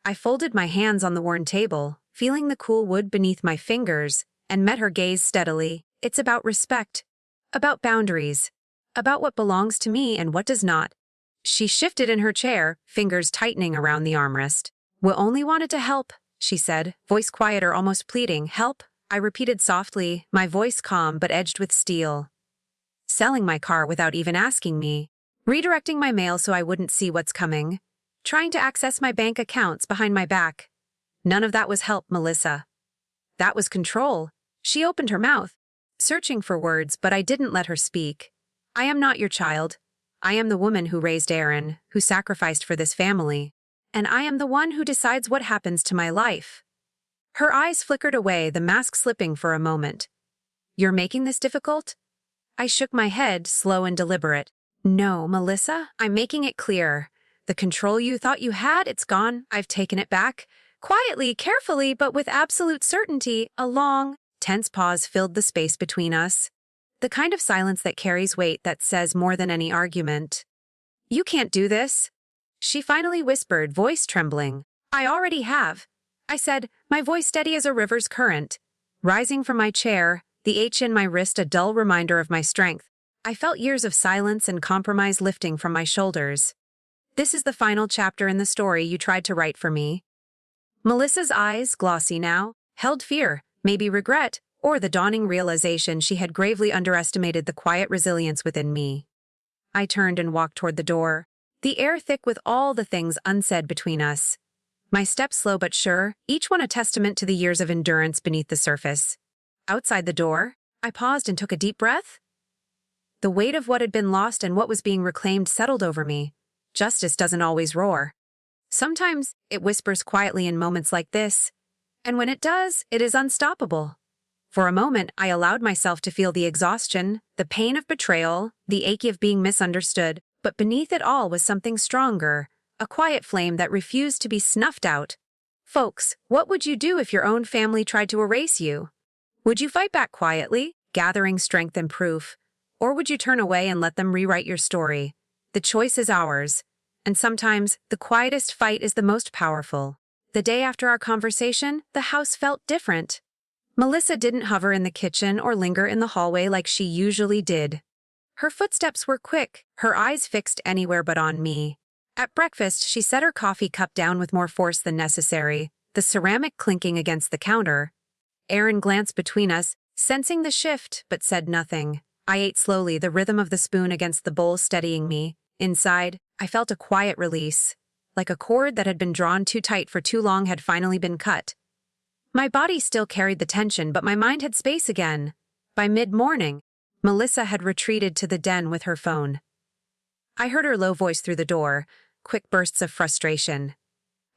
I folded my hands on the worn table, feeling the cool wood beneath my fingers, and met her gaze steadily. It's about respect, about boundaries, about what belongs to me and what does not. She shifted in her chair, fingers tightening around the armrest. We only wanted to help, she said, voice quieter, almost pleading. Help? I repeated softly, my voice calm but edged with steel. Selling my car without even asking me. Redirecting my mail so I wouldn't see what's coming. Trying to access my bank accounts behind my back. None of that was help, Melissa. That was control. She opened her mouth, searching for words, but I didn't let her speak. I am not your child. I am the woman who raised Aaron, who sacrificed for this family. And I am the one who decides what happens to my life. Her eyes flickered away, the mask slipping for a moment. You're making this difficult? I shook my head, slow and deliberate. No, Melissa, I'm making it clear. The control you thought you had, it's gone. I've taken it back. Quietly, carefully, but with absolute certainty. A long, tense pause filled the space between us. The kind of silence that carries weight, that says more than any argument. You can't do this. She finally whispered, voice trembling. I already have. I said, my voice steady as a river's current. Rising from my chair, the H in my wrist a dull reminder of my strength. I felt years of silence and compromise lifting from my shoulders. This is the final chapter in the story you tried to write for me. Melissa's eyes, glossy now, held fear, maybe regret, or the dawning realization she had gravely underestimated the quiet resilience within me. I turned and walked toward the door, the air thick with all the things unsaid between us. My steps slow but sure, each one a testament to the years of endurance beneath the surface. Outside the door, I paused and took a deep breath. The weight of what had been lost and what was being reclaimed settled over me. Justice doesn't always roar. Sometimes it whispers quietly in moments like this, and when it does, it is unstoppable. For a moment, I allowed myself to feel the exhaustion, the pain of betrayal, the ache of being misunderstood, but beneath it all was something stronger, a quiet flame that refused to be snuffed out. Folks, what would you do if your own family tried to erase you? Would you fight back quietly, gathering strength and proof? Or would you turn away and let them rewrite your story? The choice is ours. And sometimes, the quietest fight is the most powerful. The day after our conversation, the house felt different. Melissa didn't hover in the kitchen or linger in the hallway like she usually did. Her footsteps were quick, her eyes fixed anywhere but on me. At breakfast, she set her coffee cup down with more force than necessary, the ceramic clinking against the counter. Aaron glanced between us, sensing the shift, but said nothing. I ate slowly, the rhythm of the spoon against the bowl steadying me. Inside, I felt a quiet release, like a cord that had been drawn too tight for too long had finally been cut. My body still carried the tension, but my mind had space again. By mid-morning, Melissa had retreated to the den with her phone. I heard her low voice through the door, quick bursts of frustration.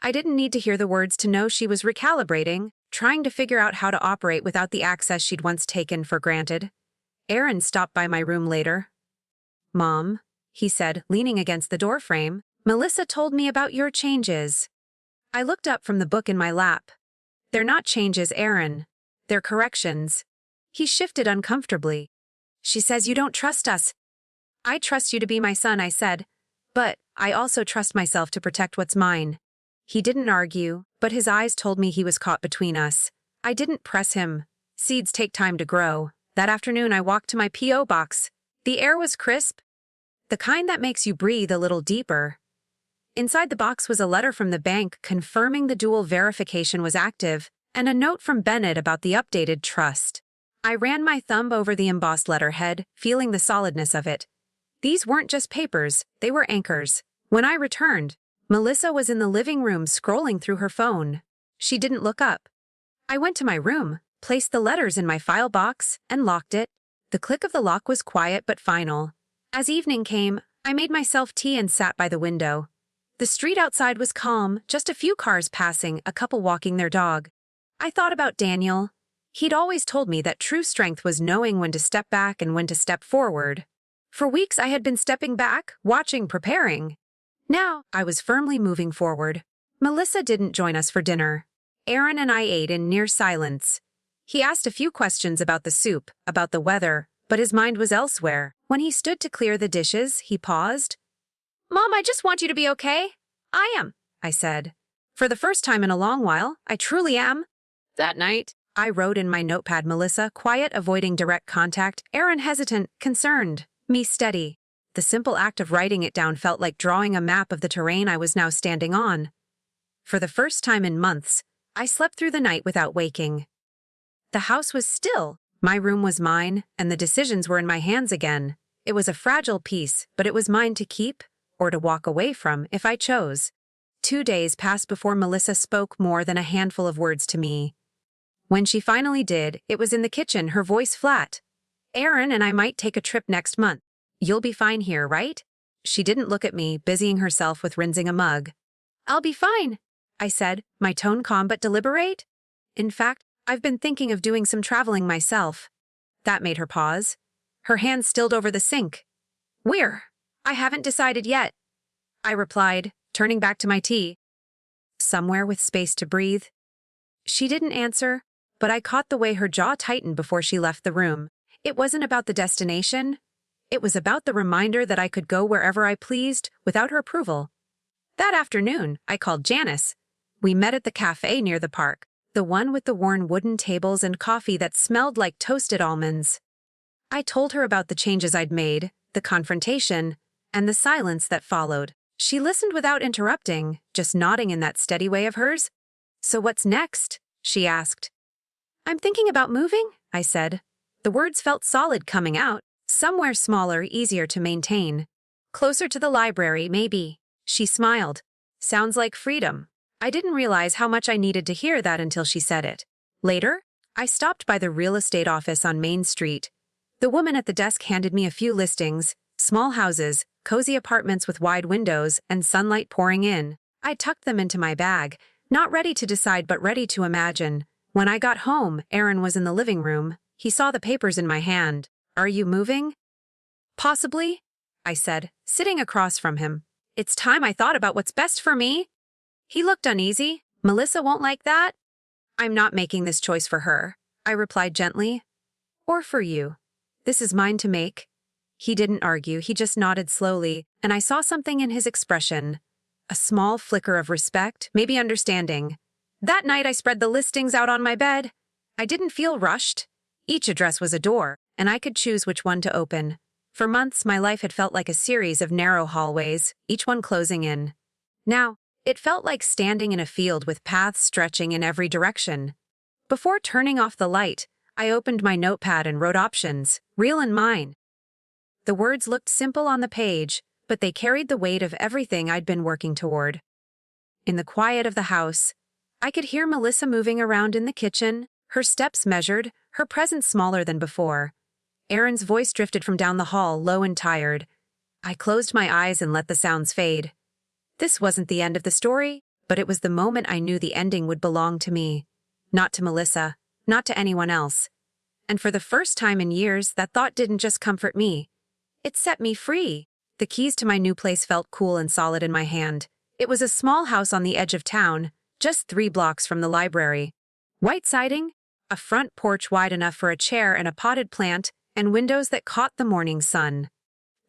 I didn't need to hear the words to know she was recalibrating, trying to figure out how to operate without the access she'd once taken for granted. Aaron stopped by my room later. "Mom," he said, leaning against the doorframe, "Melissa told me about your changes." I looked up from the book in my lap. "They're not changes, Aaron. They're corrections." He shifted uncomfortably. "She says you don't trust us." "I trust you to be my son," I said, "but I also trust myself to protect what's mine." He didn't argue, but his eyes told me he was caught between us. I didn't press him. Seeds take time to grow. That afternoon, I walked to my P.O. box. The air was crisp, the kind that makes you breathe a little deeper. Inside the box was a letter from the bank confirming the dual verification was active, and a note from Bennett about the updated trust. I ran my thumb over the embossed letterhead, feeling the solidness of it. These weren't just papers, they were anchors. When I returned, Melissa was in the living room scrolling through her phone. She didn't look up. I went to my room, placed the letters in my file box, and locked it. The click of the lock was quiet but final. As evening came, I made myself tea and sat by the window. The street outside was calm, just a few cars passing, a couple walking their dog. I thought about Daniel. He'd always told me that true strength was knowing when to step back and when to step forward. For weeks I had been stepping back, watching, preparing. Now, I was firmly moving forward. Melissa didn't join us for dinner. Aaron and I ate in near silence. He asked a few questions about the soup, about the weather, but his mind was elsewhere. When he stood to clear the dishes, he paused. Mom, I just want you to be okay. I am, I said. For the first time in a long while, I truly am. That night, I wrote in my notepad, Melissa, quiet, avoiding direct contact, Aaron hesitant, concerned, me steady. The simple act of writing it down felt like drawing a map of the terrain I was now standing on. For the first time in months, I slept through the night without waking. The house was still, my room was mine, and the decisions were in my hands again. It was a fragile piece, but it was mine to keep, or to walk away from, if I chose. 2 days passed before Melissa spoke more than a handful of words to me. When she finally did, it was in the kitchen, her voice flat. "Aaron and I might take a trip next month. You'll be fine here, right?" She didn't look at me, busying herself with rinsing a mug. "I'll be fine," I said, my tone calm but deliberate. "In fact, I've been thinking of doing some traveling myself." That made her pause. Her hands stilled over the sink. "Where?" "I haven't decided yet," I replied, turning back to my tea. "Somewhere with space to breathe." She didn't answer, but I caught the way her jaw tightened before she left the room. It wasn't about the destination. It was about the reminder that I could go wherever I pleased without her approval. That afternoon, I called Janice. We met at the cafe near the park, the one with the worn wooden tables and coffee that smelled like toasted almonds. I told her about the changes I'd made, the confrontation, and the silence that followed. She listened without interrupting, just nodding in that steady way of hers. "So what's next?" she asked. "I'm thinking about moving," I said. The words felt solid coming out. Somewhere smaller, easier to maintain. "Closer to the library, maybe." She smiled. "Sounds like freedom." I didn't realize how much I needed to hear that until she said it. Later, I stopped by the real estate office on Main Street. The woman at the desk handed me a few listings, small houses, cozy apartments with wide windows, and sunlight pouring in. I tucked them into my bag, not ready to decide but ready to imagine. When I got home, Aaron was in the living room. He saw the papers in my hand. "Are you moving?" "Possibly," I said, sitting across from him. "It's time I thought about what's best for me." He looked uneasy. "Melissa won't like that." "I'm not making this choice for her," I replied gently. "Or for you. This is mine to make." He didn't argue, he just nodded slowly, and I saw something in his expression. A small flicker of respect, maybe understanding. That night I spread the listings out on my bed. I didn't feel rushed. Each address was a door, and I could choose which one to open. For months, my life had felt like a series of narrow hallways, each one closing in. Now, it felt like standing in a field with paths stretching in every direction. Before turning off the light, I opened my notepad and wrote options, real and mine. The words looked simple on the page, but they carried the weight of everything I'd been working toward. In the quiet of the house, I could hear Melissa moving around in the kitchen, her steps measured, her presence smaller than before. Aaron's voice drifted from down the hall, low and tired. I closed my eyes and let the sounds fade. This wasn't the end of the story, but it was the moment I knew the ending would belong to me. Not to Melissa, not to anyone else. And for the first time in years, that thought didn't just comfort me. It set me free. The keys to my new place felt cool and solid in my hand. It was a small house on the edge of town, just 3 blocks from the library. White siding, a front porch wide enough for a chair and a potted plant, and windows that caught the morning sun.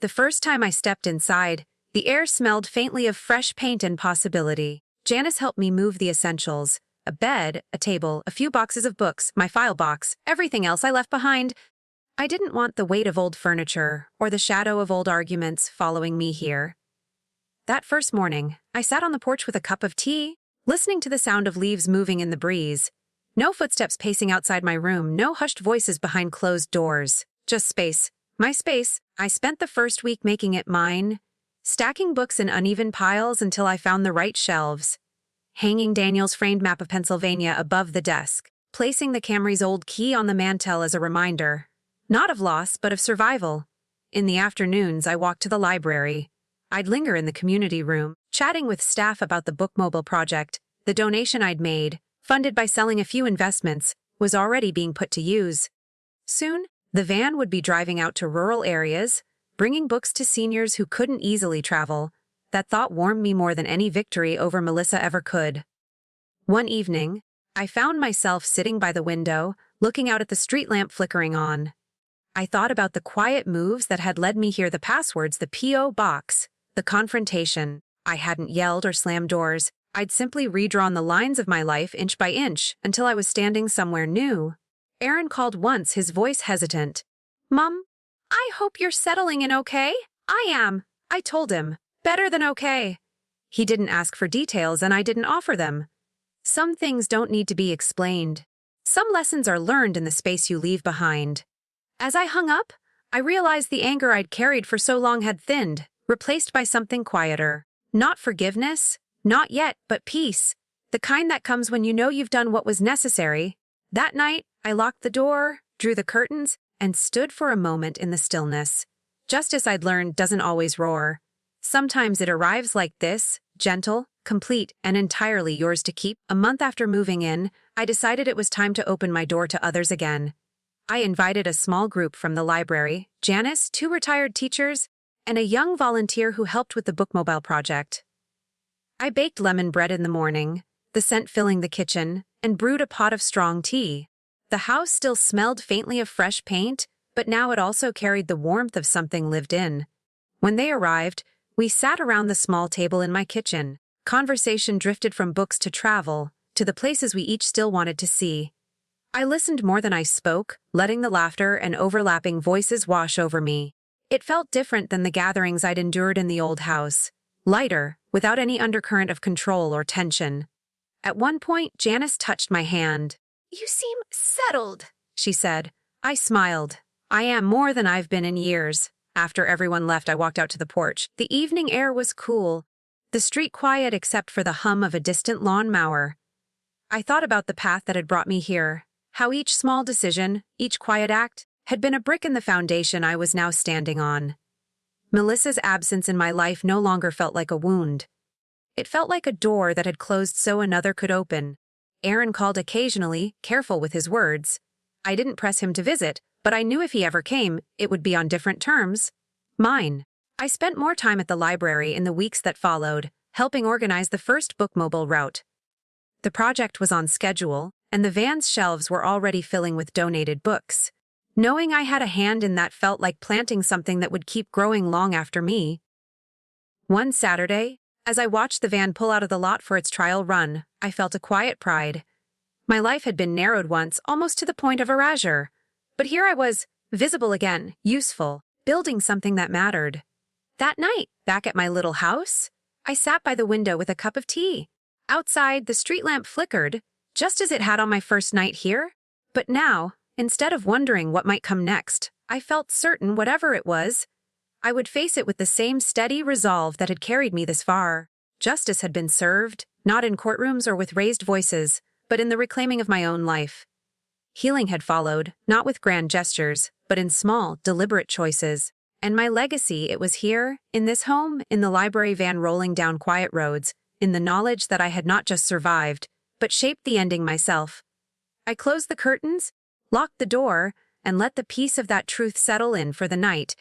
The first time I stepped inside, the air smelled faintly of fresh paint and possibility. Janice helped me move the essentials. A bed, a table, a few boxes of books, my file box, everything else I left behind. I didn't want the weight of old furniture or the shadow of old arguments following me here. That first morning, I sat on the porch with a cup of tea, listening to the sound of leaves moving in the breeze. No footsteps pacing outside my room, no hushed voices behind closed doors. Just space. My space. I spent the first week making it mine, stacking books in uneven piles until I found the right shelves, hanging Daniel's framed map of Pennsylvania above the desk, placing the Camry's old key on the mantel as a reminder, not of loss, but of survival. In the afternoons, I walked to the library. I'd linger in the community room, chatting with staff about the bookmobile project. The donation I'd made, funded by selling a few investments, was already being put to use. Soon, the van would be driving out to rural areas, bringing books to seniors who couldn't easily travel. That thought warmed me more than any victory over Melissa ever could. One evening, I found myself sitting by the window, looking out at the street lamp flickering on. I thought about the quiet moves that had led me here, the passwords, the P.O. box, the confrontation. I hadn't yelled or slammed doors. I'd simply redrawn the lines of my life inch by inch until I was standing somewhere new. Aaron called once, his voice hesitant. "Mom, I hope you're settling in okay." "I am," I told him. "Better than okay." He didn't ask for details and I didn't offer them. Some things don't need to be explained. Some lessons are learned in the space you leave behind. As I hung up, I realized the anger I'd carried for so long had thinned, replaced by something quieter. Not forgiveness, not yet, but peace. The kind that comes when you know you've done what was necessary. That night, I locked the door, drew the curtains, and stood for a moment in the stillness. Justice, I'd learned, doesn't always roar. Sometimes it arrives like this, gentle, complete, and entirely yours to keep. A month after moving in, I decided it was time to open my door to others again. I invited a small group from the library, Janice, 2 retired teachers, and a young volunteer who helped with the bookmobile project. I baked lemon bread in the morning, the scent filling the kitchen, and brewed a pot of strong tea. The house still smelled faintly of fresh paint, but now it also carried the warmth of something lived in. When they arrived, we sat around the small table in my kitchen. Conversation drifted from books to travel, to the places we each still wanted to see. I listened more than I spoke, letting the laughter and overlapping voices wash over me. It felt different than the gatherings I'd endured in the old house. Lighter, without any undercurrent of control or tension. At one point, Janice touched my hand. "You seem settled," she said. I smiled. I am more than I've been in years. After everyone left, I walked out to the porch. The evening air was cool, the street quiet except for the hum of a distant lawn mower. I thought about the path that had brought me here, how each small decision, each quiet act, had been a brick in the foundation I was now standing on. Melissa's absence in my life no longer felt like a wound. It felt like a door that had closed so another could open. Aaron called occasionally, careful with his words. I didn't press him to visit, but I knew if he ever came, it would be on different terms. Mine. I spent more time at the library in the weeks that followed, helping organize the first bookmobile route. The project was on schedule, and the van's shelves were already filling with donated books. Knowing I had a hand in that felt like planting something that would keep growing long after me. One Saturday, as I watched the van pull out of the lot for its trial run, I felt a quiet pride. My life had been narrowed once, almost to the point of erasure. But here I was, visible again, useful, building something that mattered. That night, back at my little house, I sat by the window with a cup of tea. Outside, the street lamp flickered, just as it had on my first night here. But now, instead of wondering what might come next, I felt certain whatever it was, I would face it with the same steady resolve that had carried me this far. Justice had been served, not in courtrooms or with raised voices, but in the reclaiming of my own life. Healing had followed, not with grand gestures, but in small, deliberate choices. And my legacy, it was here, in this home, in the library van rolling down quiet roads, in the knowledge that I had not just survived, but shaped the ending myself. I closed the curtains, locked the door, and let the peace of that truth settle in for the night,